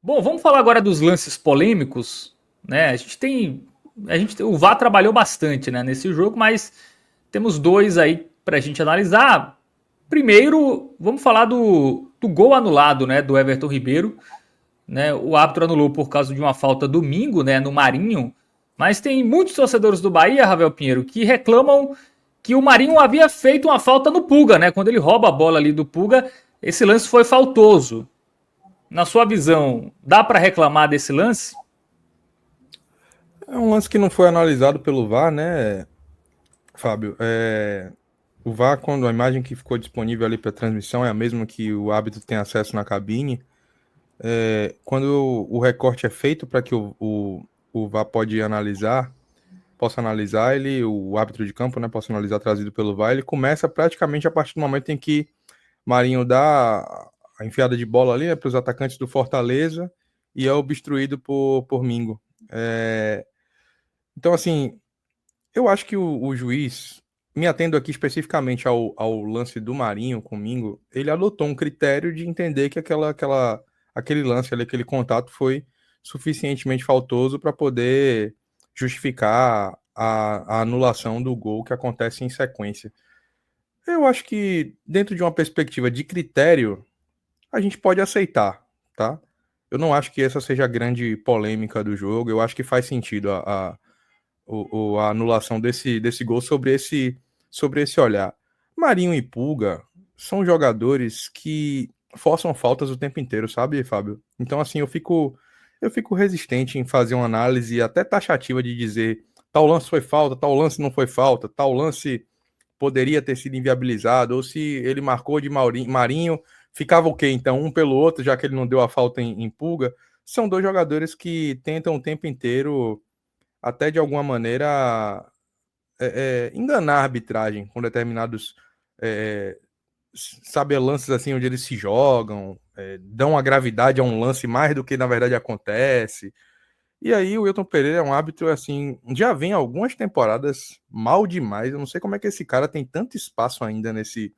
Bom, vamos falar agora dos lances polêmicos, né? O VAR trabalhou bastante, né, nesse jogo, mas temos dois aí para a gente analisar. Primeiro, vamos falar do gol anulado, né, do Everton Ribeiro, né? O árbitro anulou por causa de uma falta domingo, né, no Marinho. Mas tem muitos torcedores do Bahia, Ravel Pinheiro, que reclamam que o Marinho havia feito uma falta no Puga, né? Quando ele rouba a bola ali do Puga, esse lance foi faltoso. Na sua visão, dá para reclamar desse lance? É um lance que não foi analisado pelo VAR, né, Fábio? O VAR, quando a imagem que ficou disponível ali para transmissão é a mesma que o árbitro tem acesso na cabine, quando o recorte é feito para que o VAR possa analisar ele, o árbitro de campo, né, possa analisar trazido pelo VAR, ele começa praticamente a partir do momento em que Marinho dá a enfiada de bola ali, né, para os atacantes do Fortaleza e é obstruído por Mingo. Então, assim, eu acho que o juiz, me atendo aqui especificamente ao lance do Marinho com o Mingo, ele adotou um critério de entender que aquele lance ali, aquele contato foi suficientemente faltoso para poder justificar a anulação do gol que acontece em sequência. Eu acho que, dentro de uma perspectiva de critério, a gente pode aceitar, tá? Eu não acho que essa seja a grande polêmica do jogo, eu acho que faz sentido a anulação desse gol sobre esse olhar. Marinho e Pulga são jogadores que forçam faltas o tempo inteiro, sabe, Fábio? Então, assim, eu fico resistente em fazer uma análise até taxativa de dizer tal lance foi falta, tal lance não foi falta, tal lance poderia ter sido inviabilizado, ou se ele marcou de Marinho, ficava o quê? Então, um pelo outro, já que ele não deu a falta em Pulga. São dois jogadores que tentam o tempo inteiro até de alguma maneira enganar a arbitragem com determinados é, sabe, lances assim onde eles se jogam, dão a gravidade a um lance mais do que na verdade acontece. E aí o Wilton Pereira é um árbitro assim, já vem algumas temporadas mal demais. Eu não sei como é que esse cara tem tanto espaço ainda nesse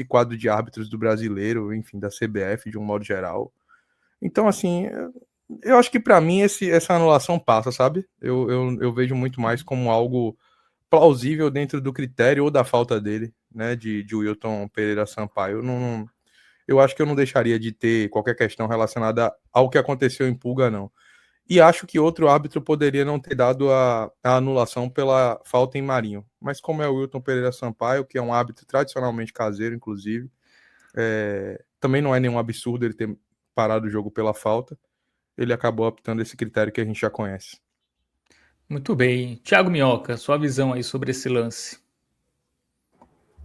quadro de árbitros do brasileiro, enfim, da CBF de um modo geral. Então, assim, eu acho que para mim essa anulação passa, sabe? Eu vejo muito mais como algo plausível dentro do critério ou da falta dele, né, de Wilton Pereira Sampaio. Eu acho que eu não deixaria de ter qualquer questão relacionada ao que aconteceu em Pulga, não. E acho que outro árbitro poderia não ter dado a anulação pela falta em Marinho. Mas como é o Wilton Pereira Sampaio, que é um árbitro tradicionalmente caseiro, inclusive, também não é nenhum absurdo ele ter parado o jogo pela falta. Ele acabou optando esse critério que a gente já conhece. Muito bem. Thiago Minhoca, sua visão aí sobre esse lance.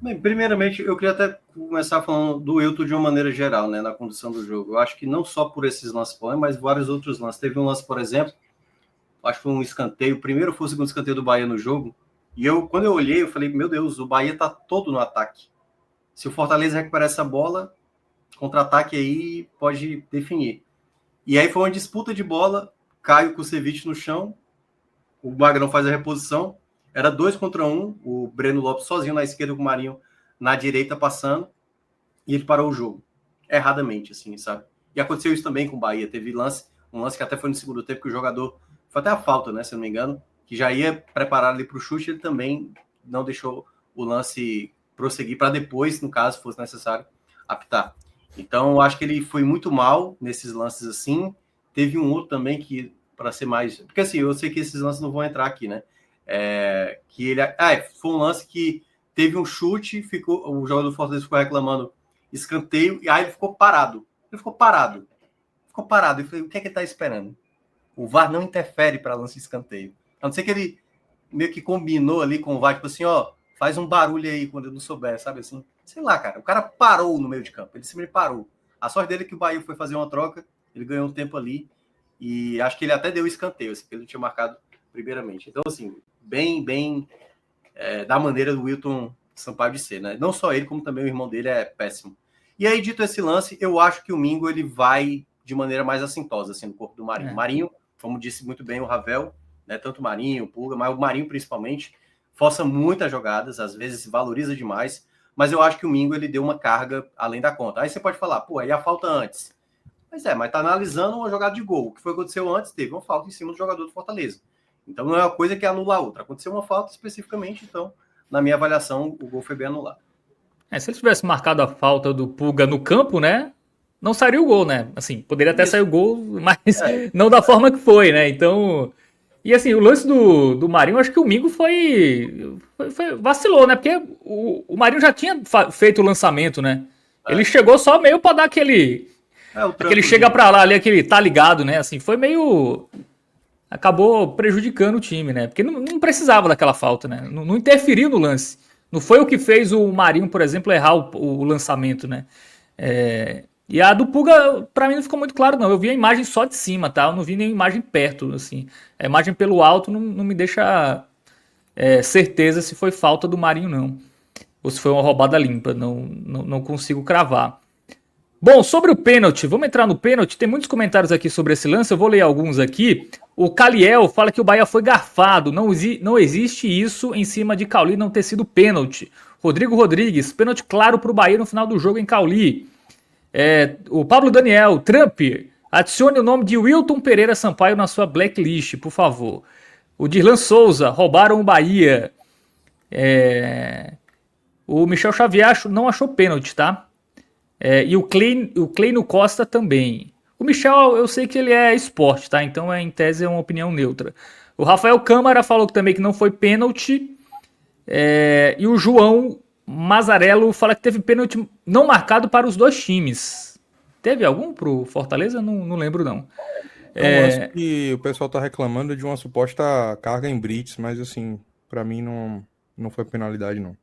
Bem, primeiramente, eu queria até começar falando do Wilton de uma maneira geral, né, na condução do jogo. Eu acho que não só por esses lances polêmicos, mas vários outros lances. Teve um lance, por exemplo, acho que foi um escanteio, o primeiro foi o segundo escanteio do Bahia no jogo, e quando eu olhei, eu falei, meu Deus, o Bahia tá todo no ataque. Se o Fortaleza recuperar essa bola, contra-ataque aí pode definir. E aí foi uma disputa de bola, Caio Kusevich no chão, o Magrão faz a reposição, era 2 contra 1, o Breno Lopes sozinho na esquerda com o Marinho na direita passando, e ele parou o jogo. Erradamente, assim, sabe? E aconteceu isso também com o Bahia. Teve um lance que até foi no segundo tempo, que o jogador, foi até a falta, né, se não me engano, que já ia preparar ali para o chute, ele também não deixou o lance prosseguir para depois, no caso, fosse necessário, apitar. Então, eu acho que ele foi muito mal nesses lances assim. Teve um outro também que, para ser mais... Porque assim, eu sei que esses lances não vão entrar aqui, né? Que ele... foi um lance que teve um chute, o jogador do Fortaleza ficou reclamando escanteio, e aí ele ficou parado. Ficou parado. Eu falei, o que é que ele tá esperando? O VAR não interfere para lance de escanteio. A não ser que ele meio que combinou ali com o VAR, tipo assim, ó, faz um barulho aí quando eu não souber, sabe assim? Sei lá, cara. O cara parou no meio de campo. Ele simplesmente parou. A sorte dele é que o Bahia foi fazer uma troca, ele ganhou um tempo ali, e acho que ele até deu escanteio, assim, que ele não tinha marcado primeiramente. Então, assim, bem da maneira do Wilton Sampaio de ser, né? Não só ele, como também o irmão dele é péssimo. E aí, dito esse lance, eu acho que o Mingo ele vai de maneira mais assintosa, assim, no corpo do Marinho. É. Marinho, como disse muito bem o Ravel, né? Tanto o Marinho, o Pulga, mas o Marinho principalmente, força muitas jogadas, às vezes valoriza demais, mas eu acho que o Mingo ele deu uma carga além da conta. Aí você pode falar, pô, aí a falta antes. Mas tá analisando uma jogada de gol. O que foi que aconteceu antes? Teve uma falta em cima do jogador do Fortaleza. Então não é uma coisa que anula a outra. Aconteceu uma falta especificamente, então, na minha avaliação, o gol foi bem anulado. Se ele tivesse marcado a falta do Pulga no campo, né? Não sairia o gol, né? Assim, poderia até sair o gol, mas não da forma que foi, né? Então. E assim, o lance do Marinho, acho que o Mingo vacilou, né? Porque o Marinho já tinha feito o lançamento, né? Ele chegou só meio pra dar aquele chega pra lá ali, aquele tá ligado, né? Assim, foi meio. Acabou prejudicando o time, né? Porque não precisava daquela falta, né? Não interferiu no lance. Não foi o que fez o Marinho, por exemplo, errar o lançamento, né? E a do Pulga, pra mim, não ficou muito claro, não. Eu vi a imagem só de cima, tá? Eu não vi nenhuma imagem perto, assim. A imagem pelo alto não me deixa certeza se foi falta do Marinho, não. Ou se foi uma roubada limpa. Não consigo cravar. Bom, sobre o pênalti, vamos entrar no pênalti. Tem muitos comentários aqui sobre esse lance, eu vou ler alguns aqui. O Caliel fala que o Bahia foi garfado, não existe isso em cima de Cauli não ter sido pênalti. Rodrigo Rodrigues, pênalti claro para o Bahia no final do jogo em Cauli. O Pablo Daniel, Trump, adicione o nome de Wilton Pereira Sampaio na sua blacklist, por favor. O Dirlan Souza, roubaram o Bahia. O Michel Xavier não achou pênalti, tá? E o Kleino Costa também. O Michel, eu sei que ele é esporte, tá? Então, em tese, é uma opinião neutra. O Rafael Câmara falou também que não foi pênalti. E o João Mazarello fala que teve pênalti não marcado para os dois times. Teve algum pro Fortaleza? Não lembro, não. Acho que o pessoal tá reclamando de uma suposta carga em Brits, mas assim, pra mim não foi penalidade, não.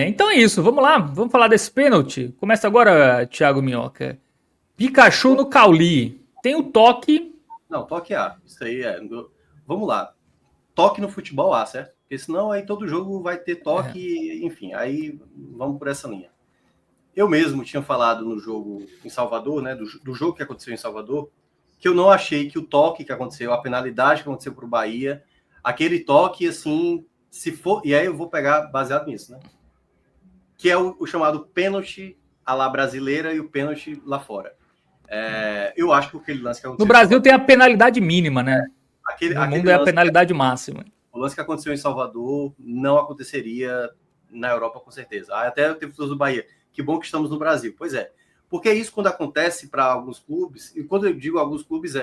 Então é isso, vamos lá, vamos falar desse pênalti. Começa agora, Thiago Minhoca. Pikachu no Cauli. Tem o toque. Não, toque A. Isso aí Vamos lá. Toque no futebol A, certo? Porque senão aí todo jogo vai ter toque, enfim, aí vamos por essa linha. Eu mesmo tinha falado no jogo em Salvador, né, do jogo que aconteceu em Salvador, que eu não achei que o toque que aconteceu, a penalidade que aconteceu para o Bahia, aquele toque, assim, se for... E aí eu vou pegar baseado nisso, né? Que é o chamado pênalti à la brasileira e o pênalti lá fora. Eu acho que aquele lance que aconteceu... No Brasil tem a penalidade mínima, né? No mundo é a penalidade máxima. O lance que aconteceu em Salvador não aconteceria na Europa, com certeza. Até teve pessoas do Bahia. Que bom que estamos no Brasil. Pois é. Porque isso, quando acontece para alguns clubes, e quando eu digo alguns clubes,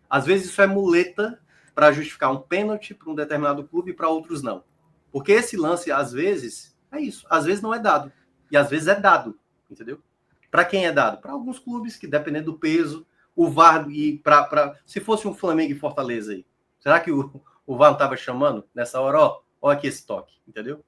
às vezes isso é muleta para justificar um pênalti para um determinado clube e para outros não. Porque esse lance, às vezes, é isso. Às vezes não é dado. E às vezes é dado. Entendeu? Para quem é dado? Para alguns clubes que, dependendo do peso, o VAR, se fosse um Flamengo e Fortaleza aí, será que o VAR não estava chamando nessa hora? Ó aqui esse toque. Entendeu?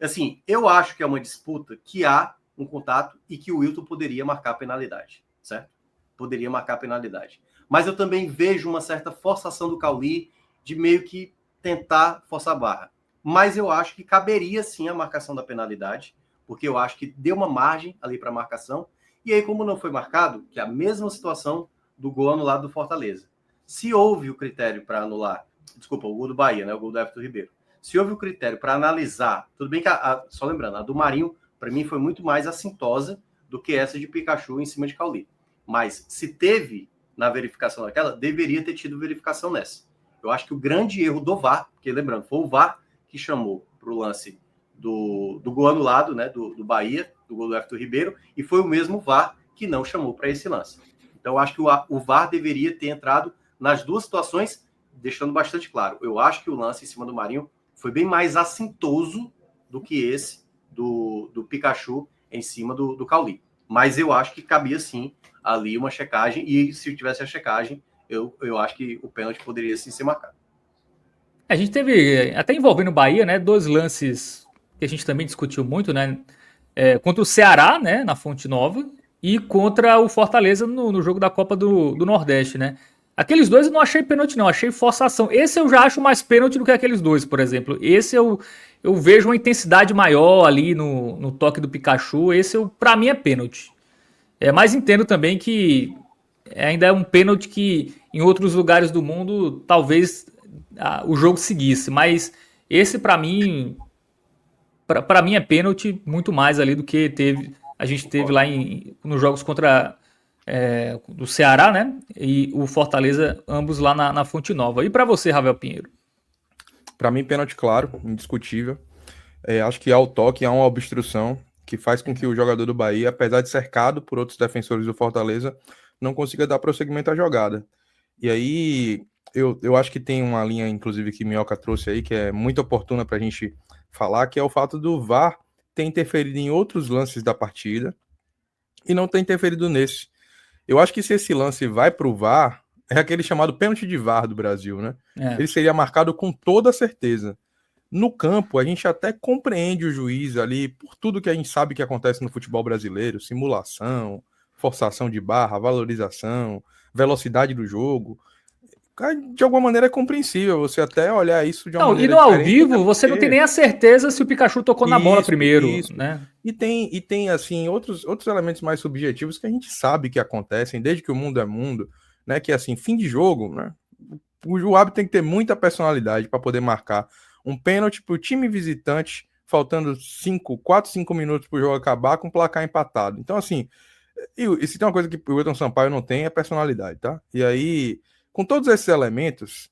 Assim, eu acho que é uma disputa que há um contato e que o Wilton poderia marcar a penalidade, certo? Poderia marcar a penalidade. Mas eu também vejo uma certa forçação do Cauli de meio que tentar forçar a barra. Mas eu acho que caberia sim a marcação da penalidade, porque eu acho que deu uma margem ali para a marcação. E aí, como não foi marcado, que é a mesma situação do gol anulado do Fortaleza. Se houve o critério para anular, desculpa, o gol do Bahia, né? O gol do Everton Ribeiro. Se houve o critério para analisar, tudo bem que, só lembrando, a do Marinho, para mim, foi muito mais assintosa do que essa de Pikachu em cima de Cauli. Mas se teve na verificação daquela, deveria ter tido verificação nessa. Eu acho que o grande erro do VAR, porque lembrando, foi o VAR que chamou para o lance do gol anulado, né, do Bahia, do gol do Everton Ribeiro, e foi o mesmo VAR que não chamou para esse lance. Então, eu acho que o VAR deveria ter entrado nas duas situações, deixando bastante claro. Eu acho que o lance em cima do Marinho foi bem mais assintoso do que esse do Pikachu em cima do Cauli. Mas eu acho que cabia sim ali uma checagem, e se tivesse a checagem, eu acho que o pênalti poderia sim ser marcado. A gente teve, até envolvendo o Bahia, né, dois lances que a gente também discutiu muito, né, contra o Ceará, né, na Fonte Nova, e contra o Fortaleza no jogo da Copa do Nordeste, né. Aqueles dois eu não achei pênalti, não, achei forçação. Esse eu já acho mais pênalti do que aqueles dois, por exemplo. Esse eu vejo uma intensidade maior ali no toque do Pikachu. Esse, pra mim, é pênalti. Mas entendo também que ainda é um pênalti que em outros lugares do mundo talvez o jogo seguisse. Mas esse, pra mim é pênalti muito mais ali do que teve a gente teve lá nos jogos contra do Ceará, né? E o Fortaleza, ambos lá na Fonte Nova. E para você, Ravel Pinheiro? Para mim, pênalti claro, indiscutível. Acho que há o toque, há uma obstrução que faz com que o jogador do Bahia, apesar de cercado por outros defensores do Fortaleza, não consiga dar prosseguimento à jogada. E aí, eu acho que tem uma linha, inclusive, que Minhoca trouxe aí, que é muito oportuna para a gente falar, que é o fato do VAR ter interferido em outros lances da partida e não ter interferido nesse. Eu acho que se esse lance vai para o VAR, é aquele chamado pênalti de VAR do Brasil, né? Ele seria marcado com toda certeza. No campo, a gente até compreende o juiz ali por tudo que a gente sabe que acontece no futebol brasileiro, simulação, forçação de barra, valorização, velocidade do jogo. De alguma maneira é compreensível você até olhar isso de uma maneira diferente. E no ao vivo, você não tem nem a certeza se o Pikachu tocou na bola primeiro, né? E tem assim, outros elementos mais subjetivos que a gente sabe que acontecem desde que o mundo é mundo, né? Que assim, fim de jogo, né? O árbitro tem que ter muita personalidade para poder marcar um pênalti para o time visitante, faltando 4, 5 minutos para o jogo acabar, com o placar empatado. Então, assim, e se tem uma coisa que o Wilton Sampaio não tem, é personalidade, tá? E aí, com todos esses elementos,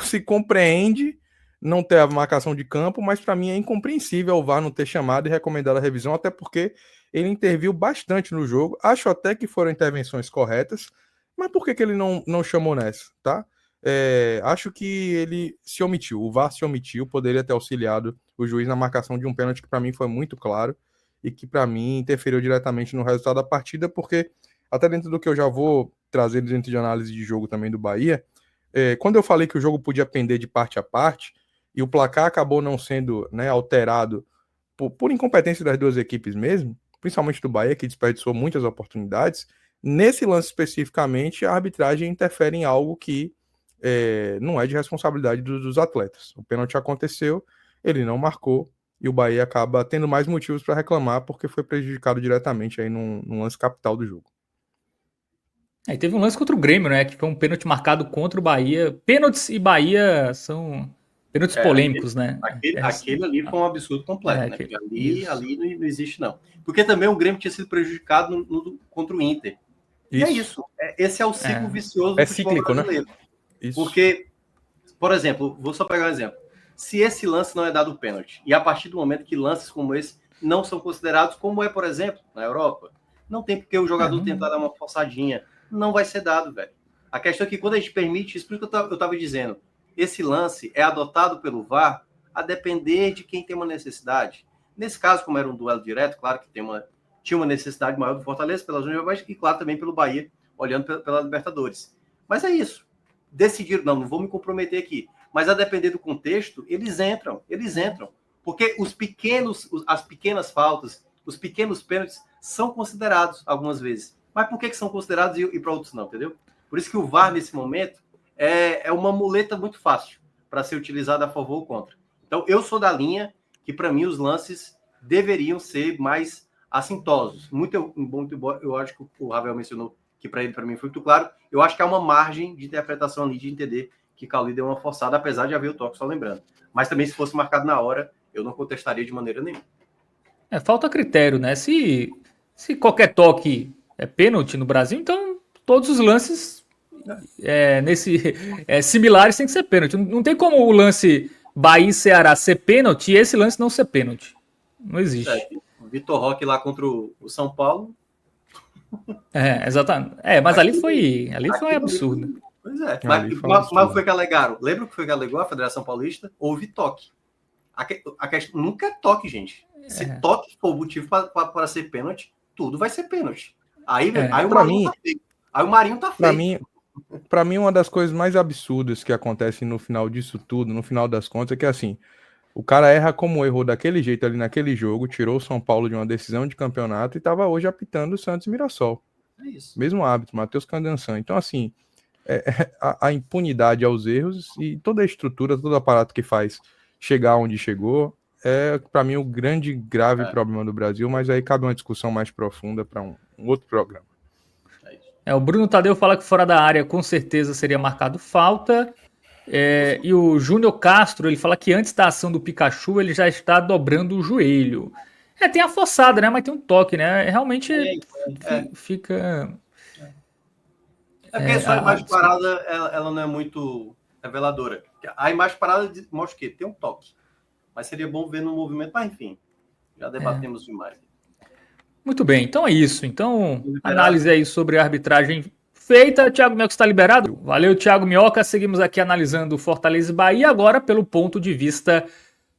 se compreende não ter a marcação de campo, mas para mim é incompreensível o VAR não ter chamado e recomendado a revisão, até porque ele interviu bastante no jogo. Acho até que foram intervenções corretas, mas por que ele não chamou nessa, tá? Acho que ele se omitiu, o VAR se omitiu, poderia ter auxiliado o juiz na marcação de um pênalti que para mim foi muito claro e que para mim interferiu diretamente no resultado da partida, porque até dentro do que eu já vou trazer dentro de análise de jogo também do Bahia, quando eu falei que o jogo podia pender de parte a parte e o placar acabou não sendo, né, alterado por incompetência das duas equipes mesmo, principalmente do Bahia, que desperdiçou muitas oportunidades, nesse lance especificamente a arbitragem interfere em algo que não é de responsabilidade dos atletas. O pênalti aconteceu, ele não marcou, e o Bahia acaba tendo mais motivos para reclamar porque foi prejudicado diretamente aí num lance capital do jogo. E teve um lance contra o Grêmio, né? Que foi um pênalti marcado contra o Bahia. Pênaltis e Bahia são pênaltis polêmicos, né? Aquele ali foi um absurdo completo, né? Porque ali não existe, não. Porque também o Grêmio tinha sido prejudicado contra o Inter. Isso. E é isso. Esse é o ciclo vicioso do futebol cíclico, brasileiro. Né? Isso. Porque, por exemplo, vou só pegar um exemplo. Se esse lance não é dado pênalti, e a partir do momento que lances como esse não são considerados, como é, por exemplo, na Europa, não tem porque o jogador tentar dar uma forçadinha. Não vai ser dado, velho. A questão é que quando a gente permite isso, por isso que eu estava dizendo, esse lance é adotado pelo VAR a depender de quem tem uma necessidade. Nesse caso, como era um duelo direto, claro que tinha uma necessidade maior do Fortaleza pelas unidades e, claro, também pelo Bahia, olhando pela Libertadores. Mas é isso. Decidiram, não vou me comprometer aqui. Mas a depender do contexto, eles entram. Porque as pequenas faltas, os pequenos pênaltis são considerados algumas vezes. Mas por que são considerados e para outros não, entendeu? Por isso que o VAR, nesse momento, é uma muleta muito fácil para ser utilizada a favor ou contra. Então, eu sou da linha que, para mim, os lances deveriam ser mais assintosos. Muito embora eu acho que o Ravel mencionou que para mim foi muito claro, eu acho que há uma margem de interpretação ali, de entender que Cauli deu uma forçada, apesar de haver o toque, só lembrando. Mas também, se fosse marcado na hora, eu não contestaria de maneira nenhuma. Falta critério, né? Se qualquer toque é pênalti no Brasil, então todos os lances similares têm que ser pênalti. Não tem como o lance Bahia e Ceará ser pênalti e esse lance não ser pênalti. Não existe. O Vitor Roque lá contra o São Paulo. Exatamente. Mas ali foi absurdo. Pois é. Mas foi que alegaram. Lembra o que foi que alegou a Federação Paulista? Houve toque. A questão nunca é toque, gente. Se toque for o motivo para ser pênalti, tudo vai ser pênalti. Aí o Marinho tá feio. Para mim, uma das coisas mais absurdas que acontece no final disso tudo, no final das contas, é que assim, o cara erra como errou daquele jeito ali naquele jogo, tirou o São Paulo de uma decisão de campeonato e estava hoje apitando o Santos e Mirassol. É isso. Mesmo árbitro, Matheus Candanção. Então, assim, a impunidade aos erros e toda a estrutura, todo o aparato que faz chegar onde chegou, para mim, o grande, grave problema do Brasil, mas aí cabe uma discussão mais profunda para um outro programa. O Bruno Tadeu fala que fora da área com certeza seria marcado falta. E o Júnior Castro, ele fala que antes da ação do Pikachu ele já está dobrando o joelho. Tem a forçada, né? Mas tem um toque, né? Realmente É. fica. Porque só a imagem parada, ela não é muito reveladora. A imagem parada mostra o quê? Tem um toque. Mas seria bom ver no movimento, mas enfim, já debatemos demais. Muito bem, então é isso. Então, Liberado. análise aí sobre a arbitragem feita. Thiago Minhoca está liberado? Valeu, Thiago Minhoca. Seguimos aqui analisando Fortaleza e Bahia, agora pelo ponto de vista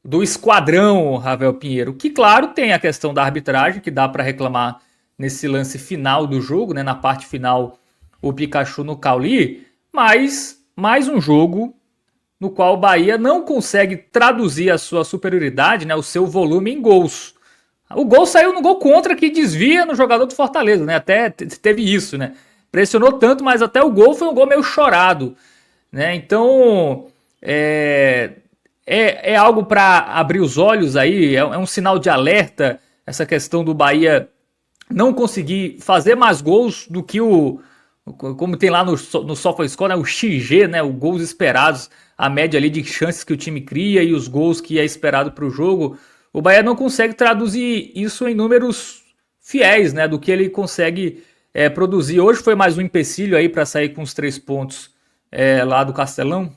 do esquadrão, Ravel Pinheiro. Que, claro, tem a questão da arbitragem, que dá para reclamar nesse lance final do jogo, né? Na parte final, o Pikachu no Cauli, mas mais um jogo no qual o Bahia não consegue traduzir a sua superioridade, né? O seu volume em gols. O gol saiu no gol contra que desvia no jogador do Fortaleza, né? Até teve isso, né? Pressionou tanto, mas até o gol foi um gol meio chorado, né? Então é algo para abrir os olhos aí, é um sinal de alerta essa questão do Bahia não conseguir fazer mais gols do que como tem lá no SofaScore, né, o XG, né, os gols esperados, a média ali de chances que o time cria e os gols que é esperado para o jogo. O Bahia não consegue traduzir isso em números fiéis, né, do que ele consegue produzir. Hoje foi mais um empecilho aí para sair com os 3 pontos lá do Castelão.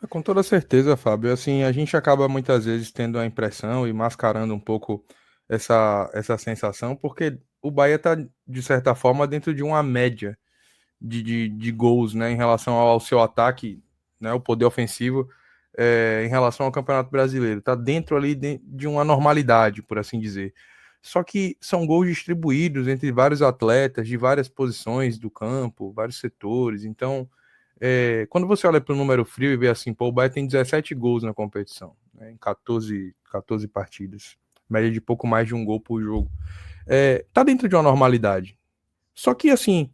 Com toda certeza, Fábio. Assim, a gente acaba muitas vezes tendo a impressão e mascarando um pouco essa sensação, porque o Bahia está, de certa forma, dentro de uma média de gols, né, em relação ao seu ataque, né, o poder ofensivo, em relação ao Campeonato Brasileiro. Está dentro ali de uma normalidade, por assim dizer. Só que são gols distribuídos entre vários atletas de várias posições do campo, vários setores. Então, quando você olha para o número frio e vê assim, pô, o Bahia tem 17 gols na competição, né, em 14 partidas, média de pouco mais de um gol por jogo. Tá dentro de uma normalidade. Só que, assim,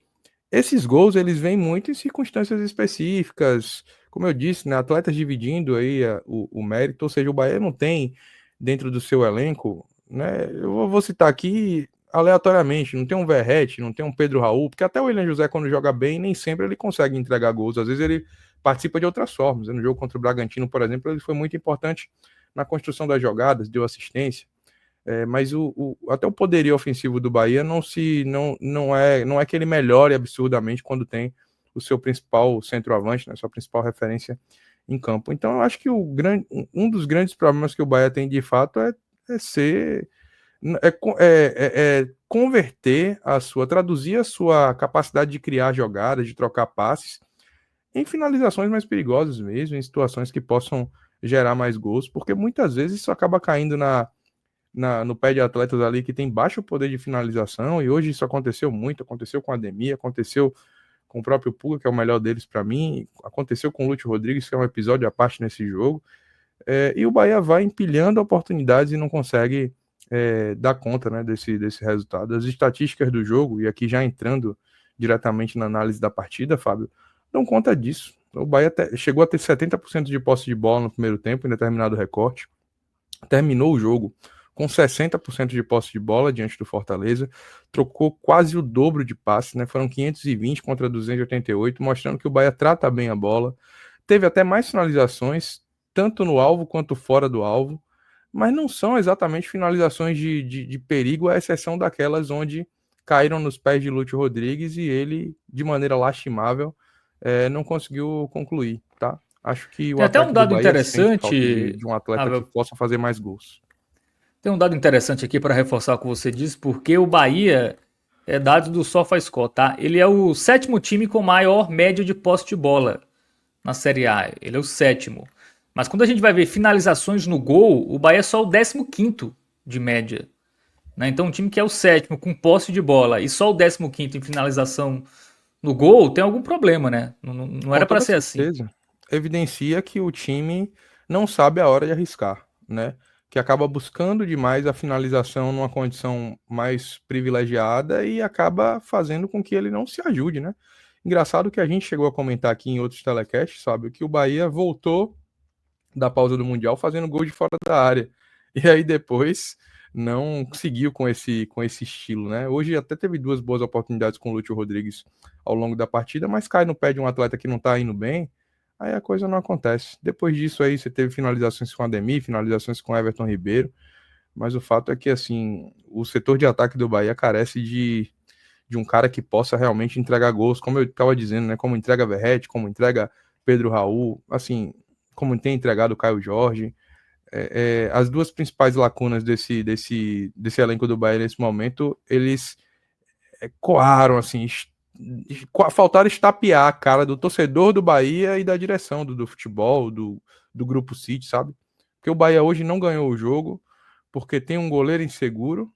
esses gols, eles vêm muito em circunstâncias específicas, como eu disse, né, atletas dividindo aí o mérito, ou seja, o Bahia não tem dentro do seu elenco, né, eu vou citar aqui aleatoriamente, não tem um Verratti, não tem um Pedro Raul, porque até o William José, quando joga bem, nem sempre ele consegue entregar gols, às vezes ele participa de outras formas. No jogo contra o Bragantino, por exemplo, ele foi muito importante na construção das jogadas, deu assistência. Mas até o poderio ofensivo do Bahia não é que ele melhore absurdamente quando tem o seu principal centroavante, né, sua principal referência em campo. Então eu acho que um dos grandes problemas que o Bahia tem de fato é converter traduzir a sua capacidade de criar jogadas, de trocar passes em finalizações mais perigosas mesmo, em situações que possam gerar mais gols, porque muitas vezes isso acaba caindo no pé de atletas ali que tem baixo poder de finalização, e hoje isso aconteceu muito, aconteceu com a Ademir, aconteceu com o próprio Puga, que é o melhor deles para mim, aconteceu com o Lúcio Rodrigues, que é um episódio à parte nesse jogo, e o Bahia vai empilhando oportunidades e não consegue dar conta, né, desse resultado. As estatísticas do jogo, e aqui já entrando diretamente na análise da partida, Fábio, dão conta disso. O Bahia chegou a ter 70% de posse de bola no primeiro tempo, em determinado recorte, terminou o jogo com 60% de posse de bola diante do Fortaleza, trocou quase o dobro de passes, né? Foram 520 contra 288, mostrando que o Bahia trata bem a bola. Teve até mais finalizações, tanto no alvo quanto fora do alvo, mas não são exatamente finalizações de perigo, à exceção daquelas onde caíram nos pés de Lúcio Rodrigues e ele, de maneira lastimável, não conseguiu concluir, tá? Acho que o Tem até um ataque do dado Bahia sente falta interessante, de um atleta que possa fazer mais gols. tem um dado interessante aqui para reforçar o que você disse, porque o Bahia é dado do SofaScore, tá? Ele é o 7º time com maior média de posse de bola na Série A. Ele é o 7º. Mas quando a gente vai ver finalizações no gol, o Bahia é só o 15º de média. Né? Então um time que é o 7º com posse de bola e só o 15º em finalização no gol, tem algum problema, né? Não Com era para toda ser assim. certeza. Evidencia que o time não sabe a hora de arriscar, né? Que acaba buscando demais a finalização numa condição mais privilegiada e acaba fazendo com que ele não se ajude, né? Engraçado que a gente chegou a comentar aqui em outros telecasts, sabe, que o Bahia voltou da pausa do Mundial fazendo gol de fora da área. E aí depois não seguiu com esse estilo, né? Hoje até teve 2 boas oportunidades com o Lúcio Rodrigues ao longo da partida, mas cai no pé de um atleta que não tá indo bem, aí a coisa não acontece. Depois disso aí você teve finalizações com Ademir, finalizações com Everton Ribeiro, mas o fato é que, assim, o setor de ataque do Bahia carece de um cara que possa realmente entregar gols, como eu estava dizendo, né? Como entrega Verratti, como entrega Pedro Raul, assim, como tem entregado o Caio Jorge. As duas principais lacunas desse elenco do Bahia nesse momento, eles coaram, assim, faltaram estapear a cara do torcedor do Bahia e da direção do futebol, do Grupo City, sabe? Porque o Bahia hoje não ganhou o jogo porque tem um goleiro inseguro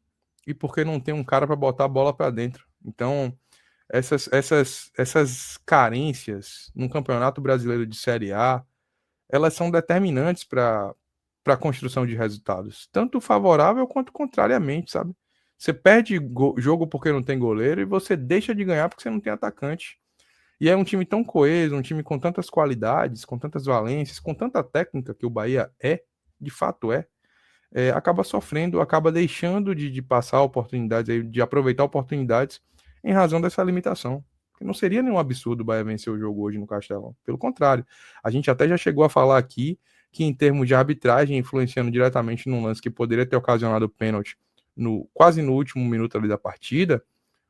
e porque não tem um cara para botar a bola para dentro. Então, essas carências no Campeonato Brasileiro de Série A, elas são determinantes para a construção de resultados, tanto favorável quanto contrariamente, sabe? Você perde jogo porque não tem goleiro e você deixa de ganhar porque você não tem atacante. E é um time tão coeso, um time com tantas qualidades, com tantas valências, com tanta técnica que o Bahia de fato acaba sofrendo, acaba deixando de passar oportunidades, de aproveitar oportunidades em razão dessa limitação. Não seria nenhum absurdo o Bahia vencer o jogo hoje no Castelão. Pelo contrário, a gente até já chegou a falar aqui que, em termos de arbitragem, influenciando diretamente num lance que poderia ter ocasionado pênalti quase no último minuto ali da partida,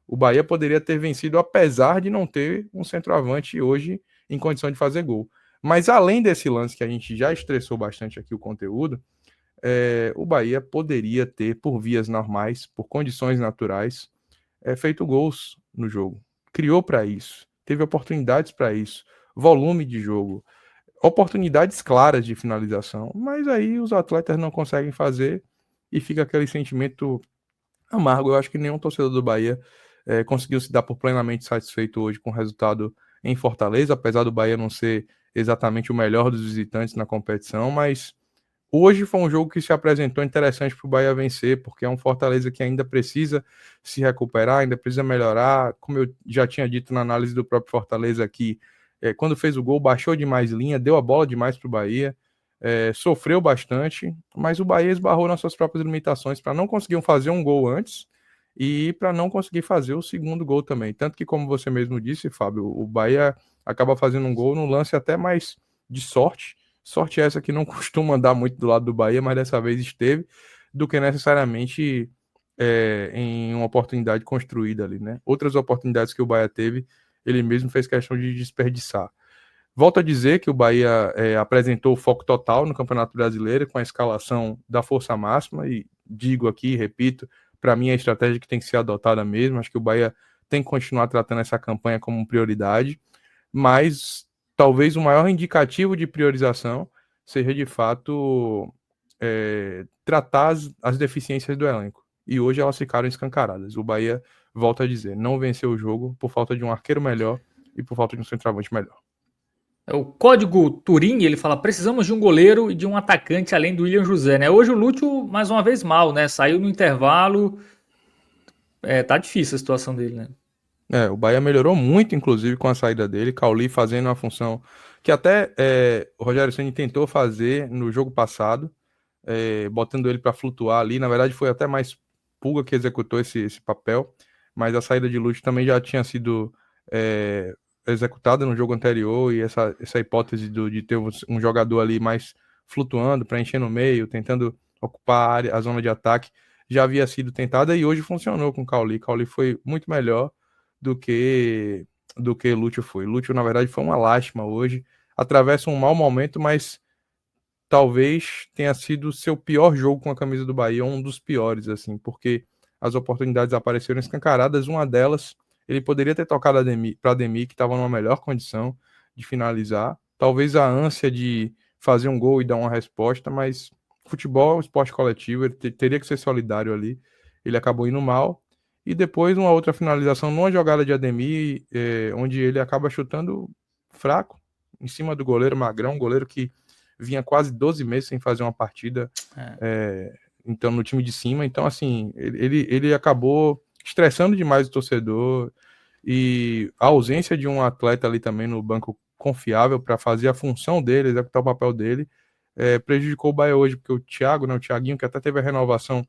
o Bahia poderia ter vencido apesar de não ter um centroavante hoje em condição de fazer gol. Mas além desse lance que a gente já estressou bastante aqui o conteúdo, o Bahia poderia ter, por vias normais, por condições naturais, feito gols no jogo. Criou para isso, teve oportunidades para isso, volume de jogo, oportunidades claras de finalização, mas aí os atletas não conseguem fazer e fica aquele sentimento amargo. Eu acho que nenhum torcedor do Bahia conseguiu se dar por plenamente satisfeito hoje com o resultado em Fortaleza, apesar do Bahia não ser exatamente o melhor dos visitantes na competição, mas hoje foi um jogo que se apresentou interessante para o Bahia vencer, porque é um Fortaleza que ainda precisa se recuperar, ainda precisa melhorar. Como eu já tinha dito na análise do próprio Fortaleza aqui, quando fez o gol, baixou demais linha, deu a bola demais para o Bahia, sofreu bastante, mas o Bahia esbarrou nas suas próprias limitações para não conseguir fazer um gol antes e para não conseguir fazer o segundo gol também. Tanto que, como você mesmo disse, Fábio, o Bahia acaba fazendo um gol no lance até mais de sorte. Sorte essa que não costuma andar muito do lado do Bahia, mas dessa vez esteve, do que necessariamente em uma oportunidade construída ali, né? Outras oportunidades que o Bahia teve, ele mesmo fez questão de desperdiçar. Volto a dizer que o Bahia apresentou o foco total no Campeonato Brasileiro com a escalação da força máxima e digo aqui, repito, para mim é a estratégia que tem que ser adotada mesmo. Acho que o Bahia tem que continuar tratando essa campanha como prioridade, mas talvez o maior indicativo de priorização seja de fato tratar as deficiências do elenco. E hoje elas ficaram escancaradas. O Bahia, volta a dizer, não venceu o jogo por falta de um arqueiro melhor e por falta de um centroavante melhor. O código Turing, ele fala, precisamos de um goleiro e de um atacante além do William José, né? Hoje o Lúcio, mais uma vez, mal, né? Saiu no intervalo, tá difícil a situação dele, né? O Bahia melhorou muito, inclusive, com a saída dele. Cauli fazendo uma função que até o Rogério Ceni tentou fazer no jogo passado, botando ele para flutuar ali. Na verdade, foi até mais Pulga que executou esse papel, mas a saída de Lúcio também já tinha sido executada no jogo anterior, e essa hipótese de ter um jogador ali mais flutuando, preenchendo o meio, tentando ocupar a zona de ataque, já havia sido tentada e hoje funcionou com o Cauli. Cauli foi muito melhor do que Lúcio foi. Lúcio, na verdade, foi uma lástima hoje. Atravessa um mau momento, mas talvez tenha sido o seu pior jogo com a camisa do Bahia, um dos piores, assim, porque as oportunidades apareceram escancaradas. Uma delas, ele poderia ter tocado para Ademir, que estava numa melhor condição de finalizar. Talvez a ânsia de fazer um gol e dar uma resposta, mas futebol é um esporte coletivo, ele teria que ser solidário ali. Ele acabou indo mal. E depois uma outra finalização numa jogada de Ademir, onde ele acaba chutando fraco, em cima do goleiro Magrão, um goleiro que vinha quase 12 meses sem fazer uma partida então no time de cima. Então, assim, ele acabou estressando demais o torcedor, e a ausência de um atleta ali também no banco confiável para fazer a função dele, executar o papel dele, prejudicou o Bahia hoje, porque o Thiago, né, o Thiaguinho, que até teve a renovação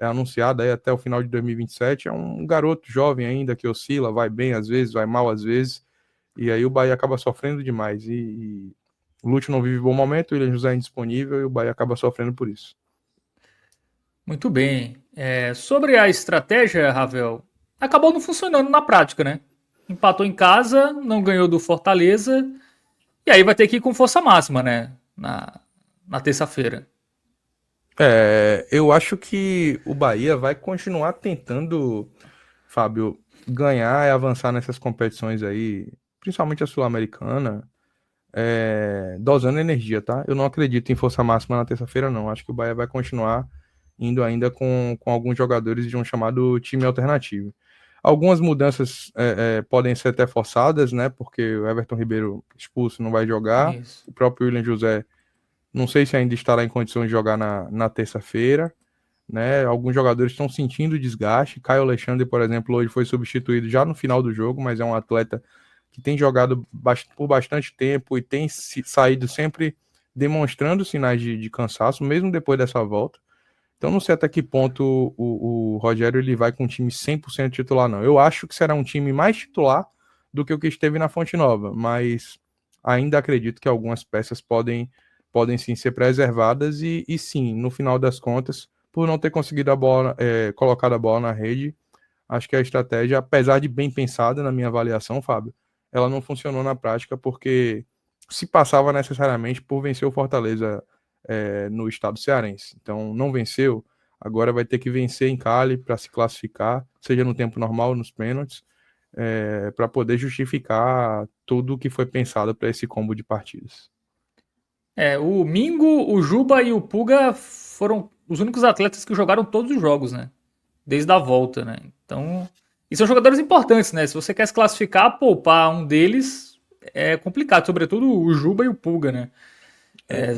anunciada aí até o final de 2027, é um garoto jovem ainda que oscila, vai bem às vezes, vai mal às vezes, e aí o Bahia acaba sofrendo demais, e o Lúcio não vive bom momento, o William José é indisponível e o Bahia acaba sofrendo por isso. Muito bem. Sobre a estratégia, Ravel, acabou não funcionando na prática, né? Empatou em casa, não ganhou do Fortaleza, e aí vai ter que ir com força máxima, né? Na terça-feira. Eu acho que o Bahia vai continuar tentando, Fábio, ganhar e avançar nessas competições aí, principalmente a Sul-Americana, dosando energia, tá? Eu não acredito em força máxima na terça-feira, não. Acho que o Bahia vai continuar indo ainda com alguns jogadores de um chamado time alternativo. Algumas mudanças podem ser até forçadas, né? Porque o Everton Ribeiro expulso não vai jogar. Isso. O próprio William José, não sei se ainda estará em condições de jogar na terça-feira, né? Alguns jogadores estão sentindo desgaste. Caio Alexandre, por exemplo, hoje foi substituído já no final do jogo, mas é um atleta que tem jogado por bastante tempo e tem saído sempre demonstrando sinais de cansaço, mesmo depois dessa volta. Então não sei até que ponto o Rogério ele vai com um time 100% titular, não. Eu acho que será um time mais titular do que o que esteve na Fonte Nova, mas ainda acredito que algumas peças podem sim ser preservadas e sim, no final das contas, por não ter conseguido colocado a bola na rede, acho que a estratégia, apesar de bem pensada na minha avaliação, Fábio, ela não funcionou na prática porque se passava necessariamente por vencer o Fortaleza no estado cearense. Então, não venceu, agora vai ter que vencer em Cali para se classificar, seja no tempo normal ou nos pênaltis, para poder justificar tudo o que foi pensado para esse combo de partidas. O Mingo, o Juba e o Puga foram os únicos atletas que jogaram todos os jogos, né? Desde a volta, né? Então, e são jogadores importantes, né? Se você quer se classificar, poupar um deles é complicado, sobretudo o Juba e o Puga, né?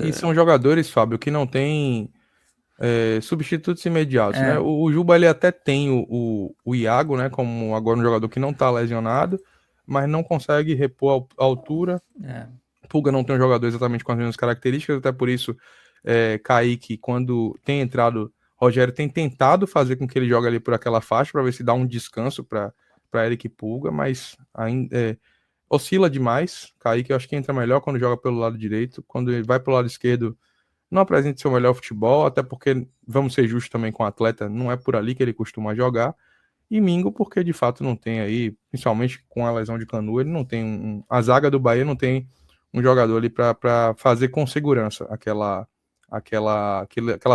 E são jogadores, Fábio, que não têm substitutos imediatos, né? É, O Juba ele até tem o Iago, né? Como agora um jogador que não está lesionado, mas não consegue repor a altura. é. Pulga não tem um jogador exatamente com as mesmas características, até por isso Kaique, quando tem entrado, Rogério tem tentado fazer com que ele jogue ali por aquela faixa para ver se dá um descanso para Eric Pulga, mas ainda oscila demais. Kaique eu acho que entra melhor quando joga pelo lado direito, quando ele vai pelo lado esquerdo não apresenta seu melhor futebol, até porque, vamos ser justos também com o atleta, não é por ali que ele costuma jogar. E Mingo, porque de fato não tem aí, principalmente com a lesão de Canu, ele não tem a zaga do Bahia não tem um jogador ali para fazer com segurança aquela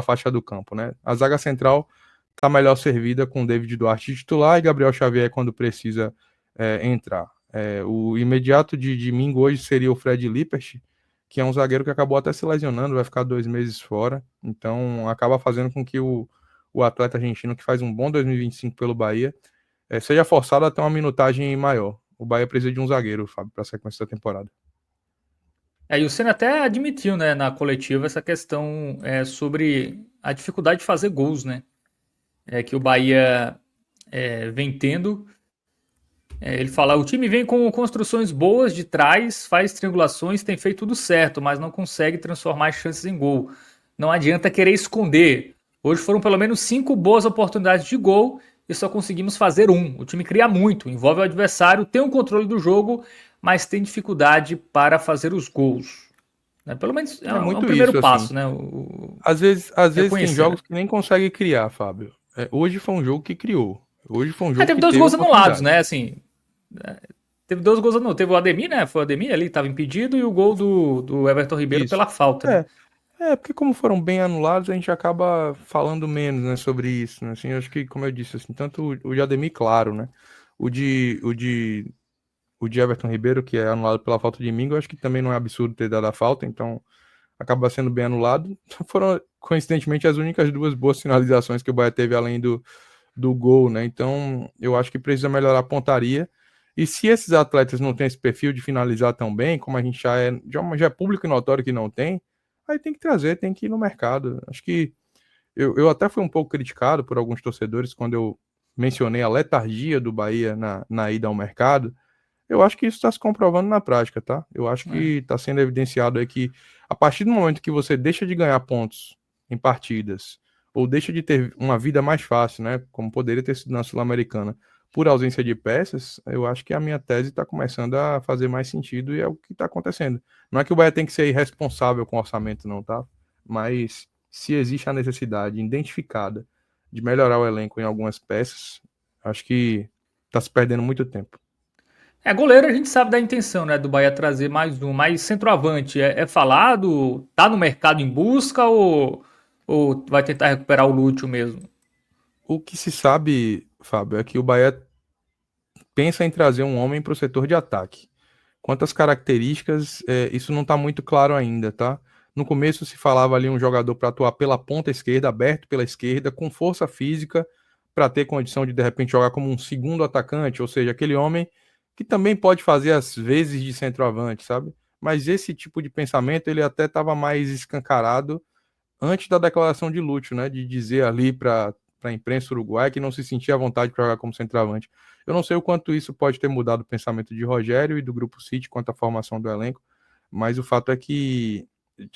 faixa do campo, né? A zaga central tá melhor servida com David Duarte titular e Gabriel Xavier quando precisa entrar. O imediato de Mingo hoje seria o Fred Lippert, que é um zagueiro que acabou até se lesionando, vai ficar 2 meses fora, então acaba fazendo com que o atleta argentino, que faz um bom 2025 pelo Bahia, seja forçado a ter uma minutagem maior. O Bahia precisa de um zagueiro, Fábio, para a sequência da temporada. E o Senna até admitiu, né, na coletiva essa questão sobre a dificuldade de fazer gols, né? Que o Bahia vem tendo. Ele fala: o time vem com construções boas de trás, faz triangulações, tem feito tudo certo, mas não consegue transformar as chances em gol. Não adianta querer esconder. Hoje foram pelo menos 5 boas oportunidades de gol e só conseguimos fazer um. O time cria muito, envolve o adversário, tem um controle do jogo, mas tem dificuldade para fazer os gols. Pelo menos É é um muito primeiro isso, assim. passo, né? Às vezes tem Reconhecer, né? jogos que nem consegue criar, Fábio. Hoje foi um jogo que criou. Hoje foi um jogo Teve que dois teve gols anulados, oportunidade. né? Assim, teve dois gols anulados. Teve o Ademir, né? Foi o Ademir ali, estava impedido, e o gol do Everton Ribeiro Isso. pela falta, né? É, porque como foram bem anulados, a gente acaba falando menos, né, sobre isso, né? Assim, eu acho que, como eu disse, assim, tanto o de Ademir, claro, né? O de, o de, o de Everton Ribeiro, que é anulado pela falta de Mingo, eu acho que também não é absurdo ter dado a falta, então acaba sendo bem anulado. Foram, coincidentemente, as únicas duas boas finalizações que o Bahia teve além do gol, né? Então, eu acho que precisa melhorar a pontaria. E se esses atletas não têm esse perfil de finalizar tão bem, como a gente já é público e notório que não tem, aí tem que trazer, tem que ir no mercado. Acho que eu até fui um pouco criticado por alguns torcedores quando eu mencionei a letargia do Bahia na ida ao mercado. Eu acho que isso está se comprovando na prática, tá? Eu acho É. que está sendo evidenciado aí que a partir do momento que você deixa de ganhar pontos em partidas, ou deixa de ter uma vida mais fácil, né? Como poderia ter sido na Sul-Americana, por ausência de peças, eu acho que a minha tese está começando a fazer mais sentido e é o que está acontecendo. Não é que o Bahia tem que ser irresponsável com o orçamento, não, tá? Mas se existe a necessidade identificada de melhorar o elenco em algumas peças, acho que tá se perdendo muito tempo. Goleiro a gente sabe da intenção, né, do Bahia trazer mais um, mas centroavante é falado, tá no mercado em busca ou vai tentar recuperar o Lúcio mesmo? O que se sabe, Fábio, é que o Bahia pensa em trazer um homem para o setor de ataque. Quantas características, isso não está muito claro ainda, tá? No começo se falava ali um jogador para atuar pela ponta esquerda, aberto pela esquerda, com força física, para ter condição de repente jogar como um segundo atacante, ou seja, aquele homem que também pode fazer às vezes de centroavante, sabe? Mas esse tipo de pensamento ele até estava mais escancarado antes da declaração de Lúcio, né? De dizer ali para a imprensa uruguaia que não se sentia à vontade para jogar como centroavante. Eu não sei o quanto isso pode ter mudado o pensamento de Rogério e do Grupo City quanto à formação do elenco, mas o fato é que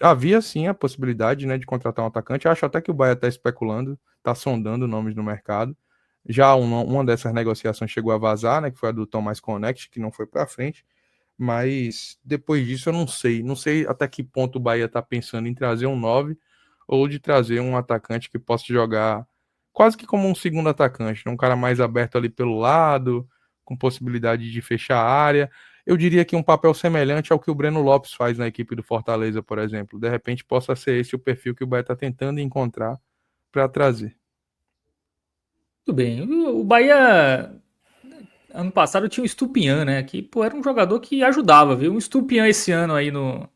havia sim a possibilidade, né, de contratar um atacante. Acho até que o Bahia está especulando, está sondando nomes no mercado. Já uma dessas negociações chegou a vazar, né, que foi a do Tomás Connect, que não foi para frente. Mas depois disso eu não sei. Não sei até que ponto o Bahia está pensando em trazer um 9 ou de trazer um atacante que possa jogar quase que como um segundo atacante, né? Um cara mais aberto ali pelo lado, com possibilidade de fechar a área. Eu diria que um papel semelhante ao que o Breno Lopes faz na equipe do Fortaleza, por exemplo. De repente possa ser esse o perfil que o Bahia está tentando encontrar para trazer. Tudo bem. O Bahia, ano passado, tinha o Estupiñán, né? Que pô, era um jogador que ajudava, viu? Um Estupiñán esse ano aí no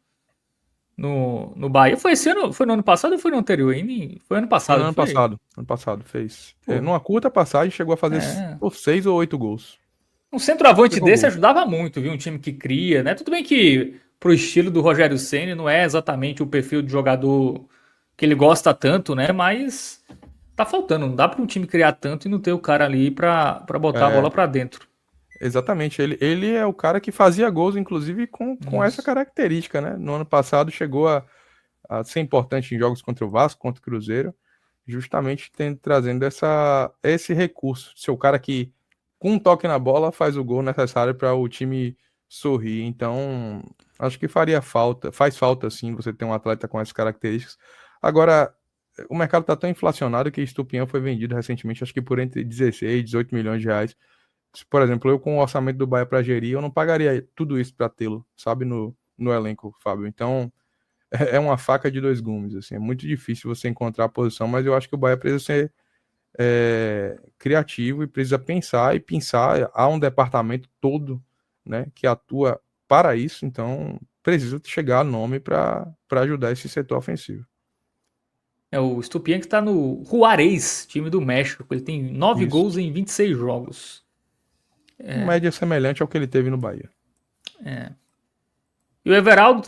Bahia. Foi esse ano? Foi no ano passado ou foi no anterior? Foi ano Foi no passado, ano foi? passado. Ano passado fez. Pô, Numa curta passagem chegou a fazer é. 6 ou 8 gols. Um centroavante Pegou desse gol. ajudava muito, viu? Um time que cria, né? Tudo bem que pro estilo do Rogério Ceni não é exatamente o perfil de jogador que ele gosta tanto, né? Mas tá faltando. Não dá para um time criar tanto e não ter o cara ali pra botar a bola É, pra dentro. exatamente. Ele é o cara que fazia gols, inclusive, com essa Isso. característica, né? No ano passado chegou a ser importante em jogos contra o Vasco, contra o Cruzeiro, justamente trazendo esse recurso. Ser o cara que, com um toque na bola, faz o gol necessário para o time sorrir. Então, acho que faria falta, faz falta, sim, você ter um atleta com essas características. Agora, o mercado está tão inflacionado que Estupiñán foi vendido recentemente, acho que por entre 16 e 18 milhões de reais. Por exemplo, eu com o orçamento do Bahia para gerir, eu não pagaria tudo isso para tê-lo, sabe, no elenco, Fábio. Então, é uma faca de dois gumes, assim, é muito difícil você encontrar a posição, mas eu acho que o Bahia precisa ser criativo e precisa pensar e pensar. Há um departamento todo, né, que atua para isso, então precisa chegar nome para ajudar esse setor ofensivo. É o Estupiñán que tá no Juarez, time do México. Ele tem 9 Isso. gols em 26 jogos. Média semelhante ao que ele teve no Bahia. E o Everaldo,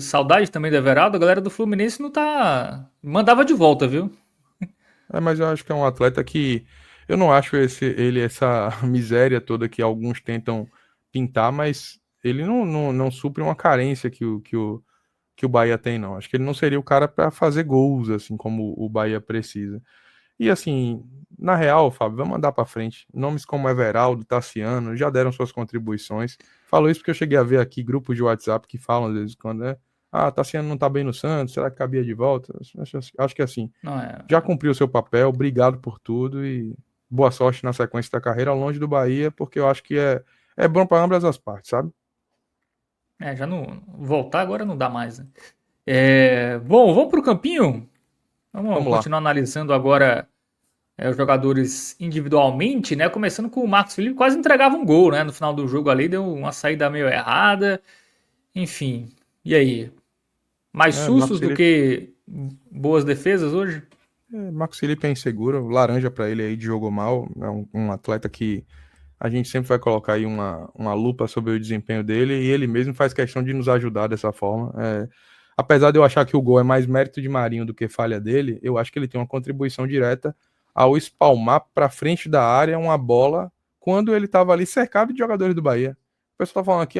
saudade também do Everaldo, a galera do Fluminense não tá. Mandava de volta, viu? Mas eu acho que é um atleta que eu não acho ele essa miséria toda que alguns tentam pintar, mas ele não supre uma carência que o Bahia tem, não. Acho que ele não seria o cara para fazer gols, assim como o Bahia precisa. E assim, na real, Fábio, vamos mandar para frente. Nomes como Everaldo, Tassiano já deram suas contribuições. Falo isso porque eu cheguei a ver aqui grupos de WhatsApp que falam às vezes quando Tassiano não tá bem no Santos, será que cabia de volta? Acho que assim, Não é. já cumpriu o seu papel, obrigado por tudo e boa sorte na sequência da carreira longe do Bahia, porque eu acho que é bom para ambas as partes, sabe? Já não. Voltar agora não dá mais, né? Bom, vamos pro campinho? Vamos Vamos lá. continuar analisando agora os jogadores individualmente, né? Começando com o Marcos Felipe, quase entregava um gol, né? No final do jogo ali, deu uma saída meio errada. Enfim, e aí? Mais Marcos sustos do Felipe, que boas defesas hoje? Marcos Felipe é inseguro, laranja para ele aí de jogou mal, é um atleta que a gente sempre vai colocar aí uma lupa sobre o desempenho dele e ele mesmo faz questão de nos ajudar dessa forma. Apesar de eu achar que o gol é mais mérito de Marinho do que falha dele, eu acho que ele tem uma contribuição direta ao espalmar para frente da área uma bola quando ele estava ali cercado de jogadores do Bahia. O pessoal tá falando aqui,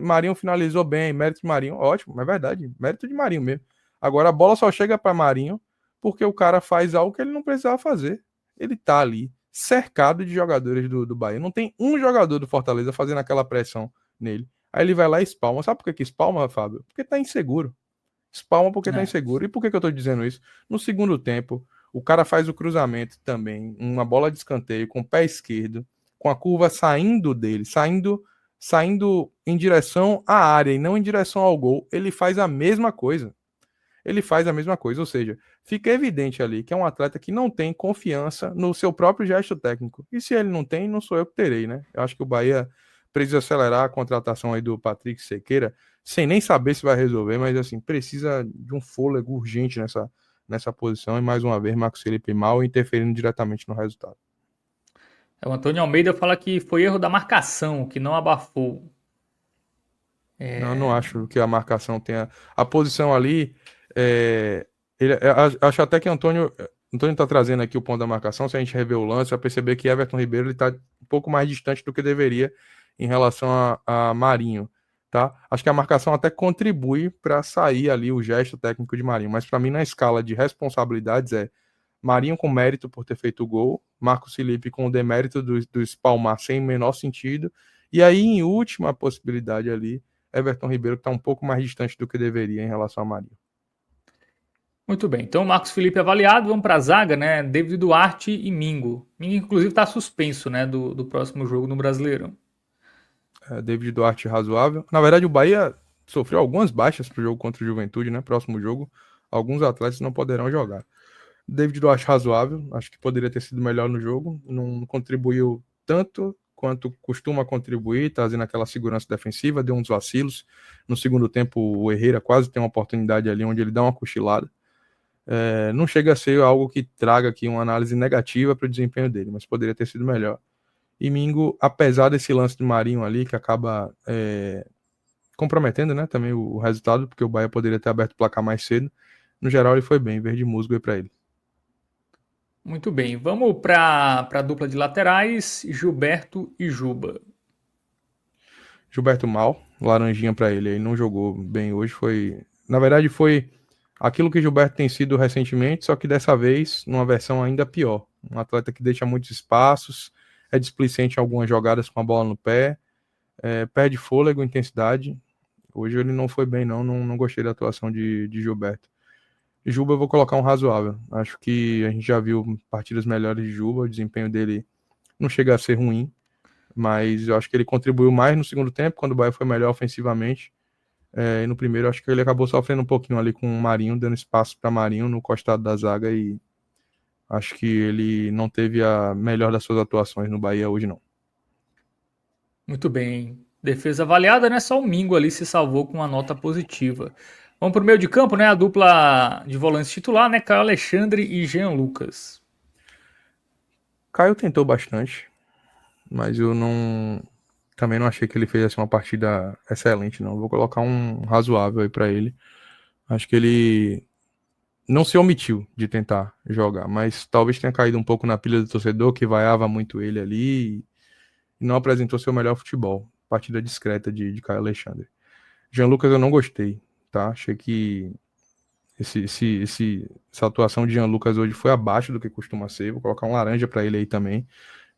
Marinho finalizou bem, mérito de Marinho. Ótimo, é verdade, mérito de Marinho mesmo. Agora a bola só chega para Marinho porque o cara faz algo que ele não precisava fazer. Ele tá ali cercado de jogadores do Bahia. Não tem um jogador do Fortaleza fazendo aquela pressão nele. Aí ele vai lá e espalma. Sabe por que espalma, Fábio? Porque tá inseguro. Espalma porque tá inseguro. E por que eu tô dizendo isso? No segundo tempo, o cara faz o cruzamento também, uma bola de escanteio com o pé esquerdo, com a curva saindo dele, saindo em direção à área e não em direção ao gol. Ele faz a mesma coisa. Ele faz a mesma coisa, ou seja, fica evidente ali que é um atleta que não tem confiança no seu próprio gesto técnico. E se ele não tem, não sou eu que terei, né? Eu acho que o Bahia precisa acelerar a contratação aí do Patrick Sequeira, sem nem saber se vai resolver, mas assim, precisa de um fôlego urgente nessa posição, e mais uma vez, Marcos Felipe mal interferindo diretamente no resultado. O Antônio Almeida fala que foi erro da marcação, que não abafou. Eu não acho que a marcação tenha. A posição ali. É, acho até que Antônio está trazendo aqui o ponto da marcação. Se a gente rever o lance, vai perceber que Everton Ribeiro está um pouco mais distante do que deveria em relação a Marinho. Tá? Acho que a marcação até contribui para sair ali o gesto técnico de Marinho. Mas para mim, na escala de responsabilidades, é Marinho com mérito por ter feito o gol, Marcos Felipe com o demérito do espalmar sem o menor sentido. E aí, em última possibilidade ali. Everton Ribeiro que está um pouco mais distante do que deveria em relação a Marinho. Muito bem, então o Marcos Felipe avaliado, vamos para a zaga, né? David Duarte e Mingo. Mingo, inclusive, está suspenso, né? Do próximo jogo no Brasileirão. David Duarte razoável. Na verdade, o Bahia sofreu algumas baixas para o jogo contra o Juventude, né? Próximo jogo, alguns atletas não poderão jogar. David Duarte razoável, acho que poderia ter sido melhor no jogo, não contribuiu tanto quanto costuma contribuir, trazendo aquela segurança defensiva, deu uns vacilos. No segundo tempo, o Herrera quase tem uma oportunidade ali onde ele dá uma cochilada. Não chega a ser algo que traga aqui uma análise negativa para o desempenho dele, mas poderia ter sido melhor. E Mingo, apesar desse lance do Marinho ali, que acaba comprometendo, né, também o resultado, porque o Bahia poderia ter aberto o placar mais cedo, no geral ele foi bem, verde musgo aí para ele. Muito bem, vamos para a dupla de laterais, Gilberto e Juba. Gilberto mal, laranjinha para ele, aí não jogou bem hoje, na verdade foi aquilo que Gilberto tem sido recentemente, só que dessa vez numa versão ainda pior. Um atleta que deixa muitos espaços, é displicente em algumas jogadas com a bola no pé, perde fôlego, intensidade. Hoje ele não foi bem, não gostei da atuação de Gilberto. Juba eu vou colocar um razoável. Acho que a gente já viu partidas melhores de Juba, o desempenho dele não chega a ser ruim, mas eu acho que ele contribuiu mais no segundo tempo, quando o Bahia foi melhor ofensivamente. E no primeiro, acho que ele acabou sofrendo um pouquinho ali com o Marinho, dando espaço para Marinho no costado da zaga, e acho que ele não teve a melhor das suas atuações no Bahia hoje, não. Muito bem. Defesa avaliada, né? Só o Mingo ali se salvou com uma nota positiva. Vamos para o meio de campo, né? A dupla de volantes titular, né? Caio Alexandre e Jean Lucas. Caio tentou bastante, mas eu também não achei que ele fez assim, uma partida excelente, não. Vou colocar um razoável aí para ele. Acho que ele não se omitiu de tentar jogar, mas talvez tenha caído um pouco na pilha do torcedor, que vaiava muito ele ali e não apresentou seu melhor futebol. Partida discreta de Caio Alexandre. Jean Lucas eu não gostei, tá? Achei que essa atuação de Jean Lucas hoje foi abaixo do que costuma ser. Vou colocar um laranja para ele aí também.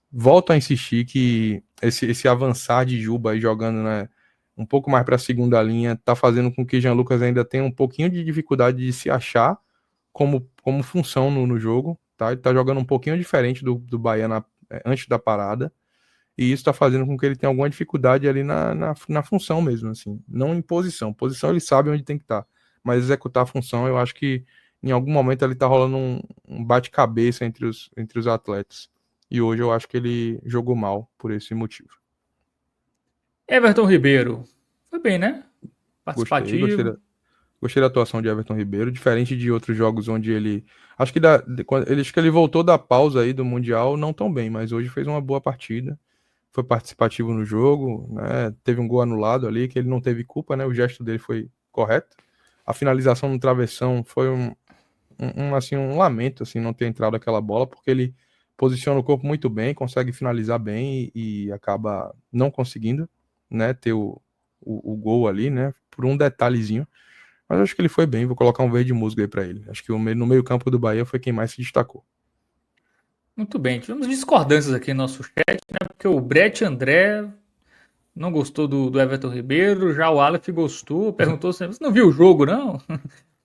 Volto a insistir que esse avançar de Juba aí jogando, né, um pouco mais para a segunda linha tá fazendo com que Jean Lucas ainda tenha um pouquinho de dificuldade de se achar como função no jogo, tá? Ele tá jogando um pouquinho diferente do Bahia antes da parada, e isso tá fazendo com que ele tenha alguma dificuldade ali na função mesmo, assim, não em posição. Posição ele sabe onde tem que estar, mas executar a função, eu acho que em algum momento ele tá rolando um bate-cabeça entre os atletas. E hoje eu acho que ele jogou mal por esse motivo. Everton Ribeiro. Foi bem, né? Gostei Participativo. da atuação de Everton Ribeiro, diferente de outros jogos onde ele. Acho que acho que ele voltou da pausa aí do Mundial não tão bem, mas hoje fez uma boa partida. Foi participativo no jogo, né? Teve um gol anulado ali, que ele não teve culpa, né? O gesto dele foi correto. A finalização no travessão foi assim, um lamento assim, não ter entrado aquela bola, porque ele posiciona o corpo muito bem, consegue finalizar bem e acaba não conseguindo, né? Ter o gol ali, né? Por um detalhezinho. Mas acho que ele foi bem, vou colocar um verde musgo aí pra ele. Acho que no meio-campo do Bahia foi quem mais se destacou. Muito bem. Tivemos discordâncias aqui no nosso chat, né? Porque o Brett André não gostou do Everton Ribeiro, já o Aleph gostou, perguntou se você não viu o jogo, não?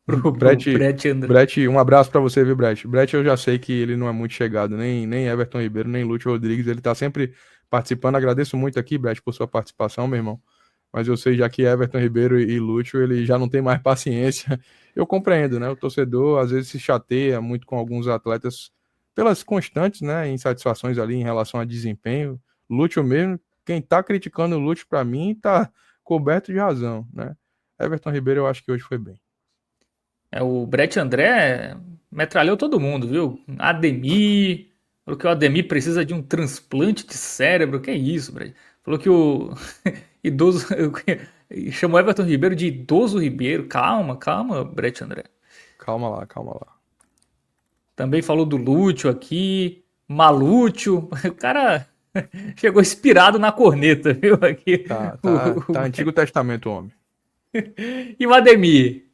pro Brett André. Brett, um abraço pra você, viu, Brett? Brett, eu já sei que ele não é muito chegado, nem Everton Ribeiro, nem Lúcio Rodrigues, ele tá sempre participando. Agradeço muito aqui, Brett, por sua participação, meu irmão. Mas eu sei já que Everton Ribeiro e Lúcio, ele já não tem mais paciência. Eu compreendo, né? O torcedor às vezes se chateia muito com alguns atletas pelas constantes, né, insatisfações ali em relação a desempenho. Lúcio mesmo, quem tá criticando o Lúcio pra mim tá coberto de razão, né? Everton Ribeiro eu acho que hoje foi bem. O Brett André metralhou todo mundo, viu? Ademir, falou que o Ademir precisa de um transplante de cérebro. Que é isso, Brett? Falou que o idoso. Chamou Everton Ribeiro de idoso Ribeiro. Calma, calma, Brett André. Calma lá, calma lá. Também falou do Lúcio aqui, Malúcio. O cara chegou inspirado na corneta, viu? Aqui. Tá Antigo Testamento, homem. E o Ademir?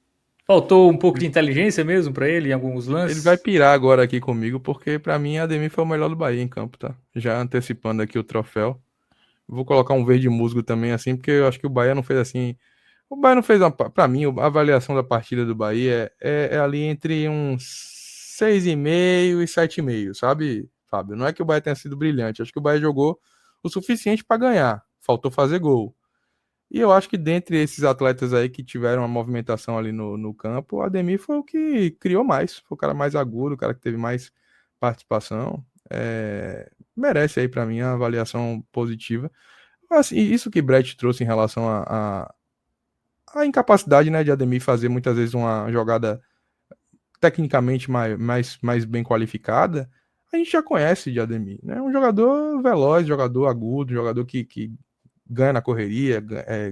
Faltou um pouco de inteligência mesmo pra ele em alguns Ele vai lances? pirar agora aqui comigo, porque pra mim Ademir foi o melhor do Bahia em campo, tá? Já antecipando aqui o troféu. Vou colocar um verde musgo também, assim, porque eu acho que o Bahia não fez assim. O Bahia não fez uma. Pra mim, a avaliação da partida do Bahia é ali entre uns 6,5 e 7,5, sabe, Fábio? Não é que o Bahia tenha sido brilhante, acho que o Bahia jogou o suficiente pra ganhar. Faltou fazer gol. E eu acho que dentre esses atletas aí que tiveram uma movimentação ali no campo, o Ademir foi o que criou mais. Foi o cara mais agudo, o cara que teve mais participação. Merece aí pra mim a avaliação positiva. Assim, isso que Brett trouxe em relação à incapacidade, né, de Ademir fazer muitas vezes uma jogada tecnicamente mais bem qualificada, a gente já conhece de Ademir, né? Um jogador veloz, jogador agudo, jogador que ganha na correria,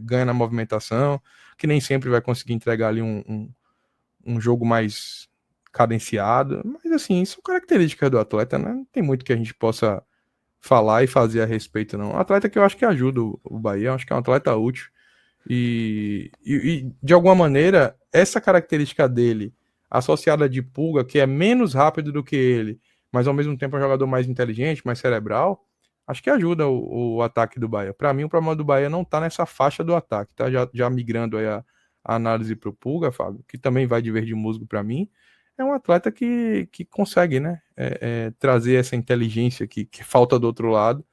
ganha na movimentação, que nem sempre vai conseguir entregar ali um jogo mais cadenciado, mas assim, são características do atleta, né? Não tem muito que a gente possa falar e fazer a respeito, não. Um atleta que eu acho que ajuda o Bahia, eu acho que é um atleta útil, e de alguma maneira, essa característica dele, associada de Pulga, que é menos rápido do que ele, mas ao mesmo tempo é um jogador mais inteligente, mais cerebral, acho que ajuda o ataque do Bahia. Para mim, o problema do Bahia não tá nessa faixa do ataque, tá? Já migrando aí a análise pro Pulga, Fábio, que também vai de verde musgo para mim, é um atleta que consegue, né, trazer essa inteligência que falta do outro lado,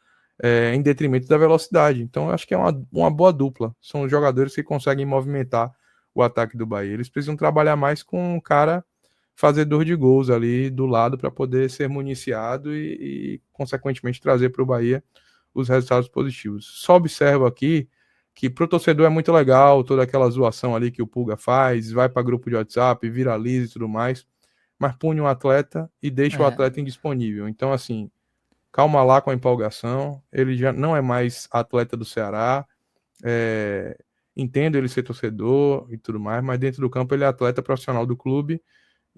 em detrimento da velocidade. Então, eu acho que é uma boa dupla. São jogadores que conseguem movimentar o ataque do Bahia. Eles precisam trabalhar mais com um cara fazedor de gols ali do lado para poder ser municiado consequentemente, trazer para o Bahia os resultados positivos. Só observo aqui que pro torcedor é muito legal toda aquela zoação ali que o Pulga faz, vai para grupo de WhatsApp, viraliza e tudo mais, mas pune um atleta e deixa o É, atleta indisponível. Então, assim, calma lá com a empolgação, ele já não é mais atleta do Ceará, entendo ele ser torcedor e tudo mais, mas dentro do campo ele é atleta profissional do clube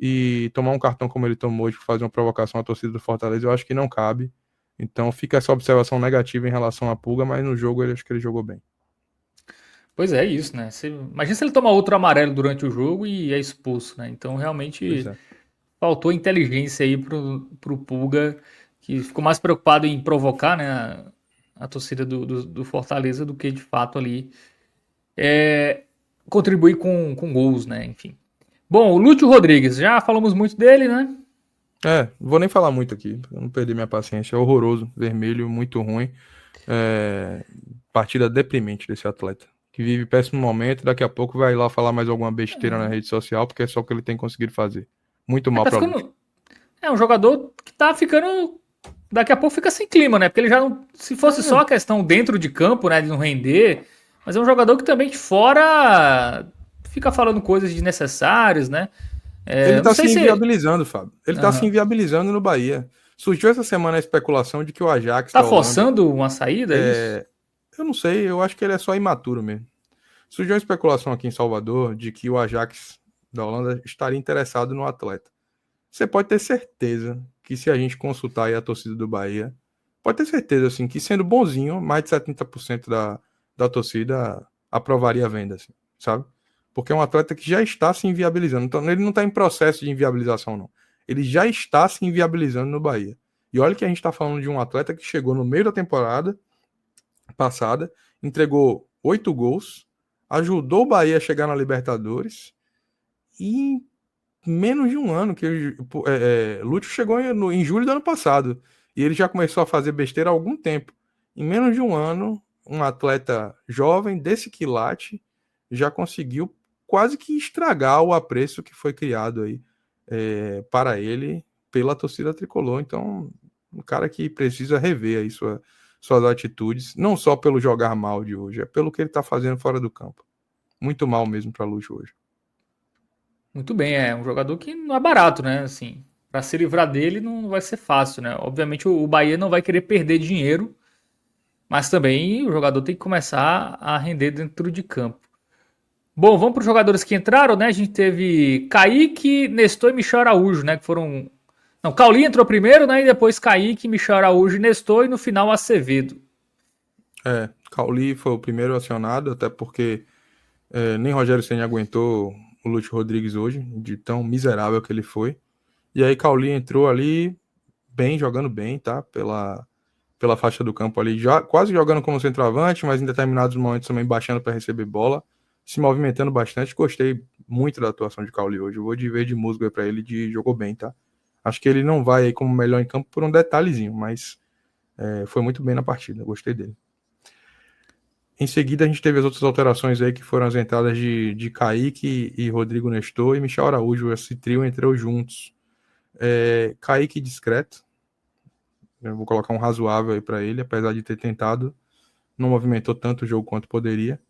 e tomar um cartão como ele tomou hoje para fazer uma provocação à torcida do Fortaleza, eu acho que não cabe. Então fica essa observação negativa em relação à Pulga, mas no jogo eu acho que ele jogou bem. pois é isso, né? Imagina se ele toma outro amarelo durante o jogo e é expulso, né? Então Pois realmente é. faltou inteligência aí pro Pulga, que ficou mais preocupado em provocar, né, a torcida do Fortaleza do que de fato ali contribuir com gols, né? Enfim. Bom, o Lúcio Rodrigues, já falamos muito dele, né? Não vou nem falar muito aqui, pra não perder minha paciência. É horroroso, vermelho, muito ruim. Partida deprimente desse atleta. Que vive péssimo momento, daqui a pouco vai lá falar mais alguma besteira na rede social, porque é só o que ele tem conseguido fazer. Muito mal Tá pra Lúcio. ficando. É um jogador que tá ficando. Daqui a pouco fica sem clima, né? Porque ele já não. Se fosse só a questão dentro de campo, né? De não render. Mas é um jogador que também de fora fica falando coisas desnecessárias, né? Ele Não tá sei se se. inviabilizando, Fábio. Ele tá se Aham. inviabilizando no Bahia. Surgiu essa semana a especulação de que o Ajax Tá da Holanda. forçando uma saída, é isso? Eu não sei, eu acho que ele é só imaturo mesmo. Surgiu uma especulação aqui em Salvador de que o Ajax da Holanda estaria interessado no atleta. Você pode ter certeza que se a gente consultar aí a torcida do Bahia, pode ter certeza, assim, que sendo bonzinho, mais de 70% da torcida aprovaria a venda, assim, sabe? Porque é um atleta que já está se inviabilizando. Então, ele não está em processo de inviabilização, não. Ele já está se inviabilizando no Bahia. E olha que a gente está falando de um atleta que chegou no meio da temporada passada entregou 8 gols, ajudou o Bahia a chegar na Libertadores e em menos de um ano, que Lúcio chegou em julho do ano passado e ele já começou a fazer besteira há algum tempo. Em menos de um ano, um atleta jovem desse quilate já conseguiu quase que estragar o apreço que foi criado aí para ele pela torcida tricolor. Então, um cara que precisa rever aí suas atitudes, não só pelo jogar mal de hoje, é pelo que ele está fazendo fora do campo. Muito mal mesmo para Lúcio hoje. Muito bem, é um jogador que não é barato, né? Assim, para se livrar dele não vai ser fácil, né? Obviamente o Bahia não vai querer perder dinheiro, mas também o jogador tem que começar a render dentro de campo. Bom, vamos para os jogadores que entraram, né? A gente teve Kaique, Nestor e Michel Araújo, né? Que foram. Não, Cauli entrou primeiro, né? E depois Kaique, Michel Araújo e Nestor, e no final Acevedo. Cauli foi o primeiro acionado, até porque nem Rogério Ceni aguentou o Lúcio Rodrigues hoje, de tão miserável que ele foi. E aí Cauli entrou ali bem, jogando bem, tá? Pela faixa do campo ali, já quase jogando como centroavante, mas em determinados momentos também baixando para receber bola, se movimentando bastante. Gostei muito da atuação de Cauli hoje. Eu vou de verde musgo aí para ele, jogou bem, tá? Acho que ele não vai aí como melhor em campo por um detalhezinho, mas foi muito bem na partida, gostei dele. Em seguida, a gente teve as outras alterações aí, que foram as entradas de Kaique e Rodrigo Nestor e Michel Araújo. Esse trio entrou juntos. Kaique discreto. Eu vou colocar um razoável aí para ele, apesar de ter tentado. Não movimentou tanto o jogo quanto poderia.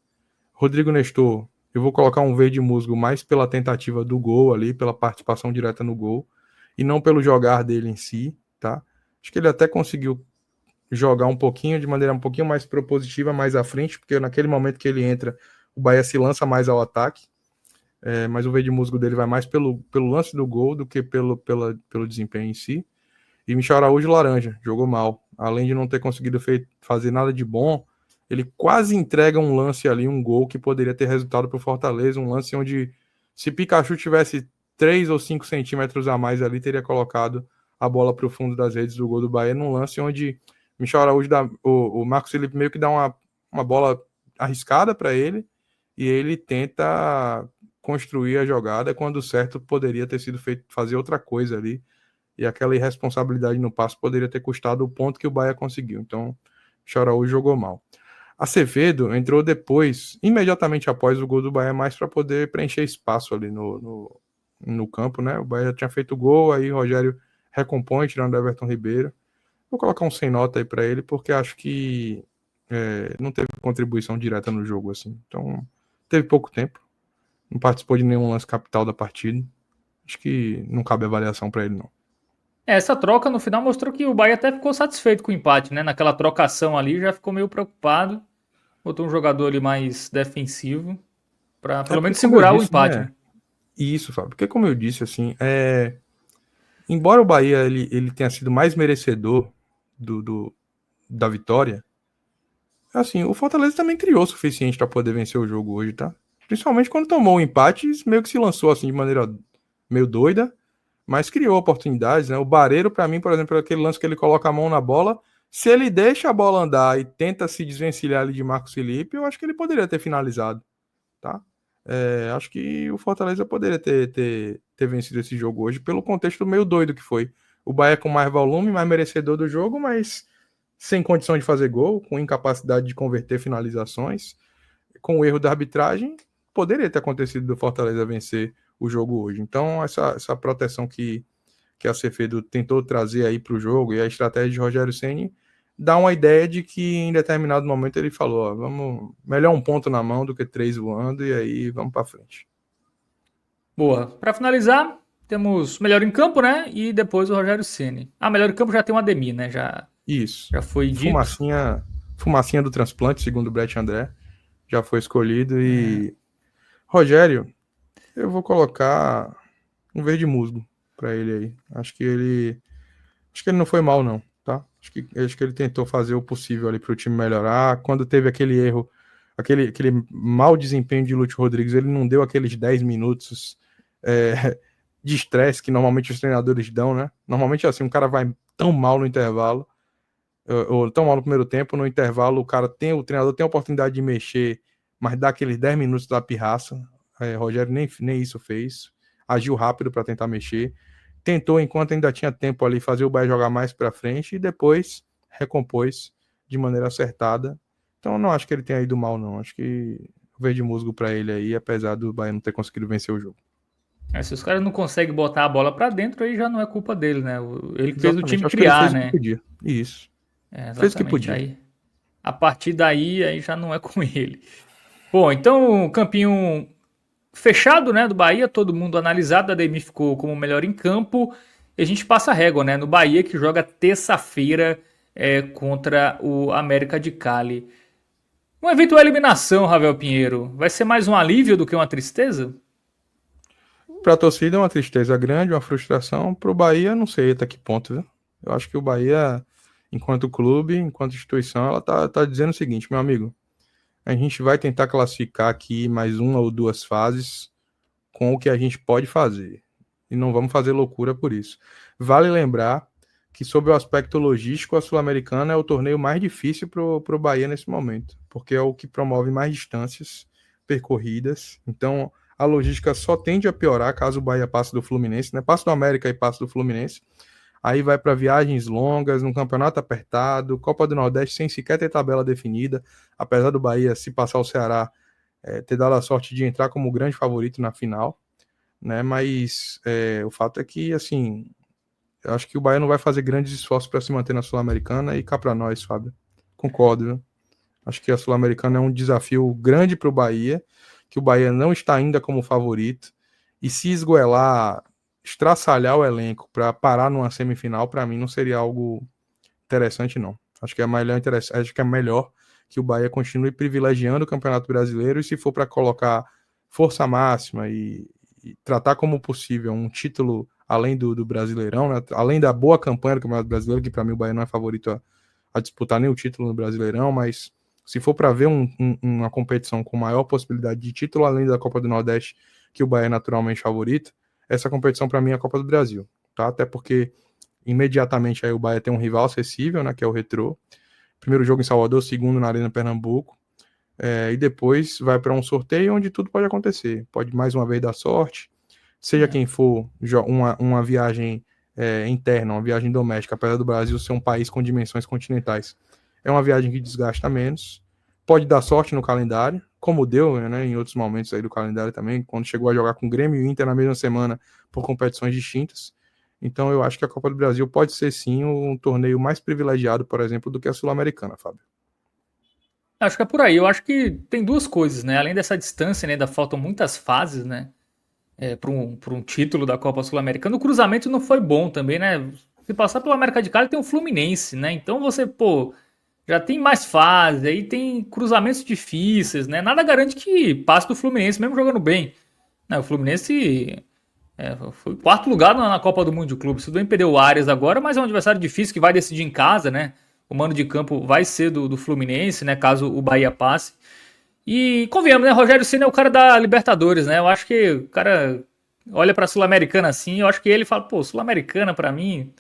Rodrigo Nestor, eu vou colocar um verde musgo mais pela tentativa do gol ali, pela participação direta no gol, e não pelo jogar dele em si, tá? Acho que ele até conseguiu jogar um pouquinho, de maneira um pouquinho mais propositiva, mais à frente, porque naquele momento que ele entra, o Bahia se lança mais ao ataque, mas o verde musgo dele vai mais pelo lance do gol do que pelo desempenho em si. E Michel Araújo laranja, jogou mal. Além de não ter conseguido fazer nada de bom, ele quase entrega um lance ali, um gol que poderia ter resultado para o Fortaleza, um lance onde, se Pikachu tivesse 3 ou 5 centímetros a mais ali, teria colocado a bola para o fundo das redes do gol do Bahia, num lance onde Michel Araújo o Marcos Felipe meio que dá uma bola arriscada para ele, e ele tenta construir a jogada, quando certo poderia ter sido feito fazer outra coisa ali, e aquela irresponsabilidade no passe poderia ter custado o ponto que o Bahia conseguiu. Então, Michel Araújo jogou mal. Acevedo entrou depois, imediatamente após o gol do Bahia, mais para poder preencher espaço ali no campo, né? O Bahia tinha feito o gol, aí o Rogério recompõe, tirando o Everton Ribeiro. Vou colocar um sem nota aí para ele, porque acho que não teve contribuição direta no jogo, assim. Então, teve pouco tempo, não participou de nenhum lance capital da partida. Acho que não cabe avaliação para ele, não. Essa troca no final mostrou que o Bahia até ficou satisfeito com o empate, né? Naquela trocação ali já ficou meio preocupado. Botou um jogador ali mais defensivo para pelo menos segurar o empate, né? Isso, Fábio. Porque, como eu disse, assim, embora o Bahia ele tenha sido mais merecedor da vitória, assim, o Fortaleza também criou o suficiente para poder vencer o jogo hoje, tá? Principalmente quando tomou o empate, meio que se lançou assim de maneira meio doida, mas criou oportunidades, né? O Barreiro, para mim, por exemplo, aquele lance que ele coloca a mão na bola, se ele deixa a bola andar e tenta se desvencilhar ali de Marcos Felipe, eu acho que ele poderia ter finalizado, tá? Acho que o Fortaleza poderia ter vencido esse jogo hoje, pelo contexto meio doido que foi. O Bahia com mais volume, mais merecedor do jogo, mas sem condição de fazer gol, com incapacidade de converter finalizações, com o erro da arbitragem, poderia ter acontecido do Fortaleza vencer o jogo hoje. Então, essa proteção que a Acevedo tentou trazer aí para o jogo, e a estratégia de Rogério Ceni dá uma ideia de que em determinado momento ele falou, vamos, melhor um ponto na mão do que 3 voando, e aí vamos para frente. Boa. Para finalizar, temos melhor em campo, né? E depois o Rogério Ceni. Melhor em campo já tem o Ademir, né? Isso. Já foi dito. Fumacinha do transplante, segundo o Brett André, já foi escolhido. E Rogério, eu vou colocar um verde musgo para ele aí. Acho que ele não foi mal, não, tá? Acho que ele tentou fazer o possível ali para o time melhorar. Quando teve aquele erro, aquele mau desempenho de Lúcio Rodrigues, ele não deu aqueles 10 minutos de estresse que normalmente os treinadores dão, né? Normalmente assim, um cara vai tão mal no intervalo. ou tão mal no primeiro tempo, no intervalo o treinador tem a oportunidade de mexer, mas dá aqueles 10 minutos da pirraça. Rogério nem isso fez, agiu rápido para tentar mexer, tentou enquanto ainda tinha tempo ali fazer o Bahia jogar mais para frente e depois recompôs de maneira acertada. Então eu não acho que ele tenha ido mal não, acho que verde musgo para ele aí, apesar do Bahia não ter conseguido vencer o jogo. Se os caras não conseguem botar a bola pra dentro, aí já não é culpa dele, né? Ele que fez o time Acho que ele criar, fez o que né? podia. Isso. Fez o que Exatamente. podia. Aí, a partir daí, aí já não é com ele. Bom, então o campinho fechado, né, do Bahia, todo mundo analisado, a Ademir ficou como o melhor em campo, e a gente passa a régua, né, no Bahia, que joga terça-feira contra o América de Cali. Uma eventual eliminação, Ravel Pinheiro, vai ser mais um alívio do que uma tristeza? Para a torcida é uma tristeza grande, uma frustração. Para o Bahia, não sei até que ponto, viu? Eu acho que o Bahia, enquanto clube, enquanto instituição, ela tá dizendo o seguinte, meu amigo, a gente vai tentar classificar aqui mais uma ou duas fases com o que a gente pode fazer. E não vamos fazer loucura por isso. Vale lembrar que, sob o aspecto logístico, a Sul-Americana é o torneio mais difícil para o Bahia nesse momento, porque é o que promove mais distâncias percorridas. Então, a logística só tende a piorar caso o Bahia passe do Fluminense, né? Passe do América e passe do Fluminense. Aí vai para viagens longas, num campeonato apertado, Copa do Nordeste sem sequer ter tabela definida, apesar do Bahia, se passar o Ceará, ter dado a sorte de entrar como grande favorito na final, né? Mas o fato é que, assim, eu acho que o Bahia não vai fazer grandes esforços para se manter na Sul-Americana e cá para nós, Fábio. Concordo, viu? Acho que a Sul-Americana é um desafio grande para o Bahia, que o Bahia não está ainda como favorito, e se esgoelar, estraçalhar o elenco para parar numa semifinal, para mim não seria algo interessante, não. Acho que é melhor que o Bahia continue privilegiando o Campeonato Brasileiro, e se for para colocar força máxima e tratar como possível um título além do Brasileirão, né? Além da boa campanha do Campeonato Brasileiro, que para mim o Bahia não é favorito a disputar nem o título no Brasileirão, mas se for para ver uma competição com maior possibilidade de título, além da Copa do Nordeste, que o Bahia é naturalmente favorito, essa competição para mim é a Copa do Brasil, tá? Até porque imediatamente aí o Bahia tem um rival acessível, né, que é o Retrô. Primeiro jogo em Salvador, segundo na Arena Pernambuco, e depois vai para um sorteio onde tudo pode acontecer. Pode mais uma vez dar sorte, seja quem for, uma viagem interna, uma viagem doméstica, apesar do Brasil ser um país com dimensões continentais. É uma viagem que desgasta menos, pode dar sorte no calendário, como deu, né, em outros momentos aí do calendário também, quando chegou a jogar com Grêmio e Inter na mesma semana por competições distintas. Então eu acho que a Copa do Brasil pode ser sim um torneio mais privilegiado, por exemplo, do que a Sul-Americana, Fábio. Acho que é por aí. Eu acho que tem duas coisas, né? Além dessa distância, né? Ainda faltam muitas fases, né? Para um título da Copa Sul-Americana. O cruzamento não foi bom também, né? Se passar pelo América de Cali tem o Fluminense, né? Então você, pô, já tem mais fases, aí tem cruzamentos difíceis, né? Nada garante que passe do Fluminense, mesmo jogando bem. Né? O Fluminense foi quarto lugar na Copa do Mundo de Clube. Tudo bem perder o Arias agora, mas é um adversário difícil que vai decidir em casa, né? O mando de campo vai ser do Fluminense, né? Caso o Bahia passe. E convenhamos, né? Rogério Ceni é o cara da Libertadores, né? Eu acho que o cara olha pra Sul-Americana assim, eu acho que ele fala, pô, Sul-Americana pra mim,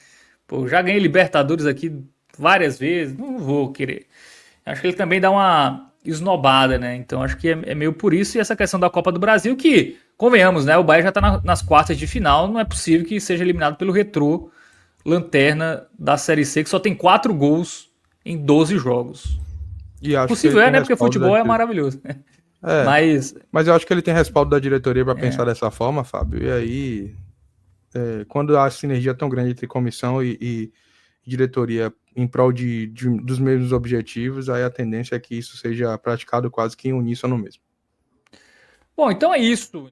pô, já ganhei Libertadores aqui várias vezes, não vou querer. Acho que ele também dá uma esnobada, né? Então acho que é meio por isso. E essa questão da Copa do Brasil, que, convenhamos, né? O Bahia já tá nas quartas de final, não é possível que seja eliminado pelo Retrô, lanterna da Série C, que só tem 4 gols em 12 jogos. E acho que ele Possível tem né? Porque respaldo futebol é maravilhoso. Mas eu acho que ele tem respaldo da diretoria para pensar dessa forma, Fábio. E aí, quando há sinergia tão grande entre comissão e diretoria em prol dos mesmos objetivos, aí a tendência é que isso seja praticado quase que em uníssono mesmo. Bom, então é isso.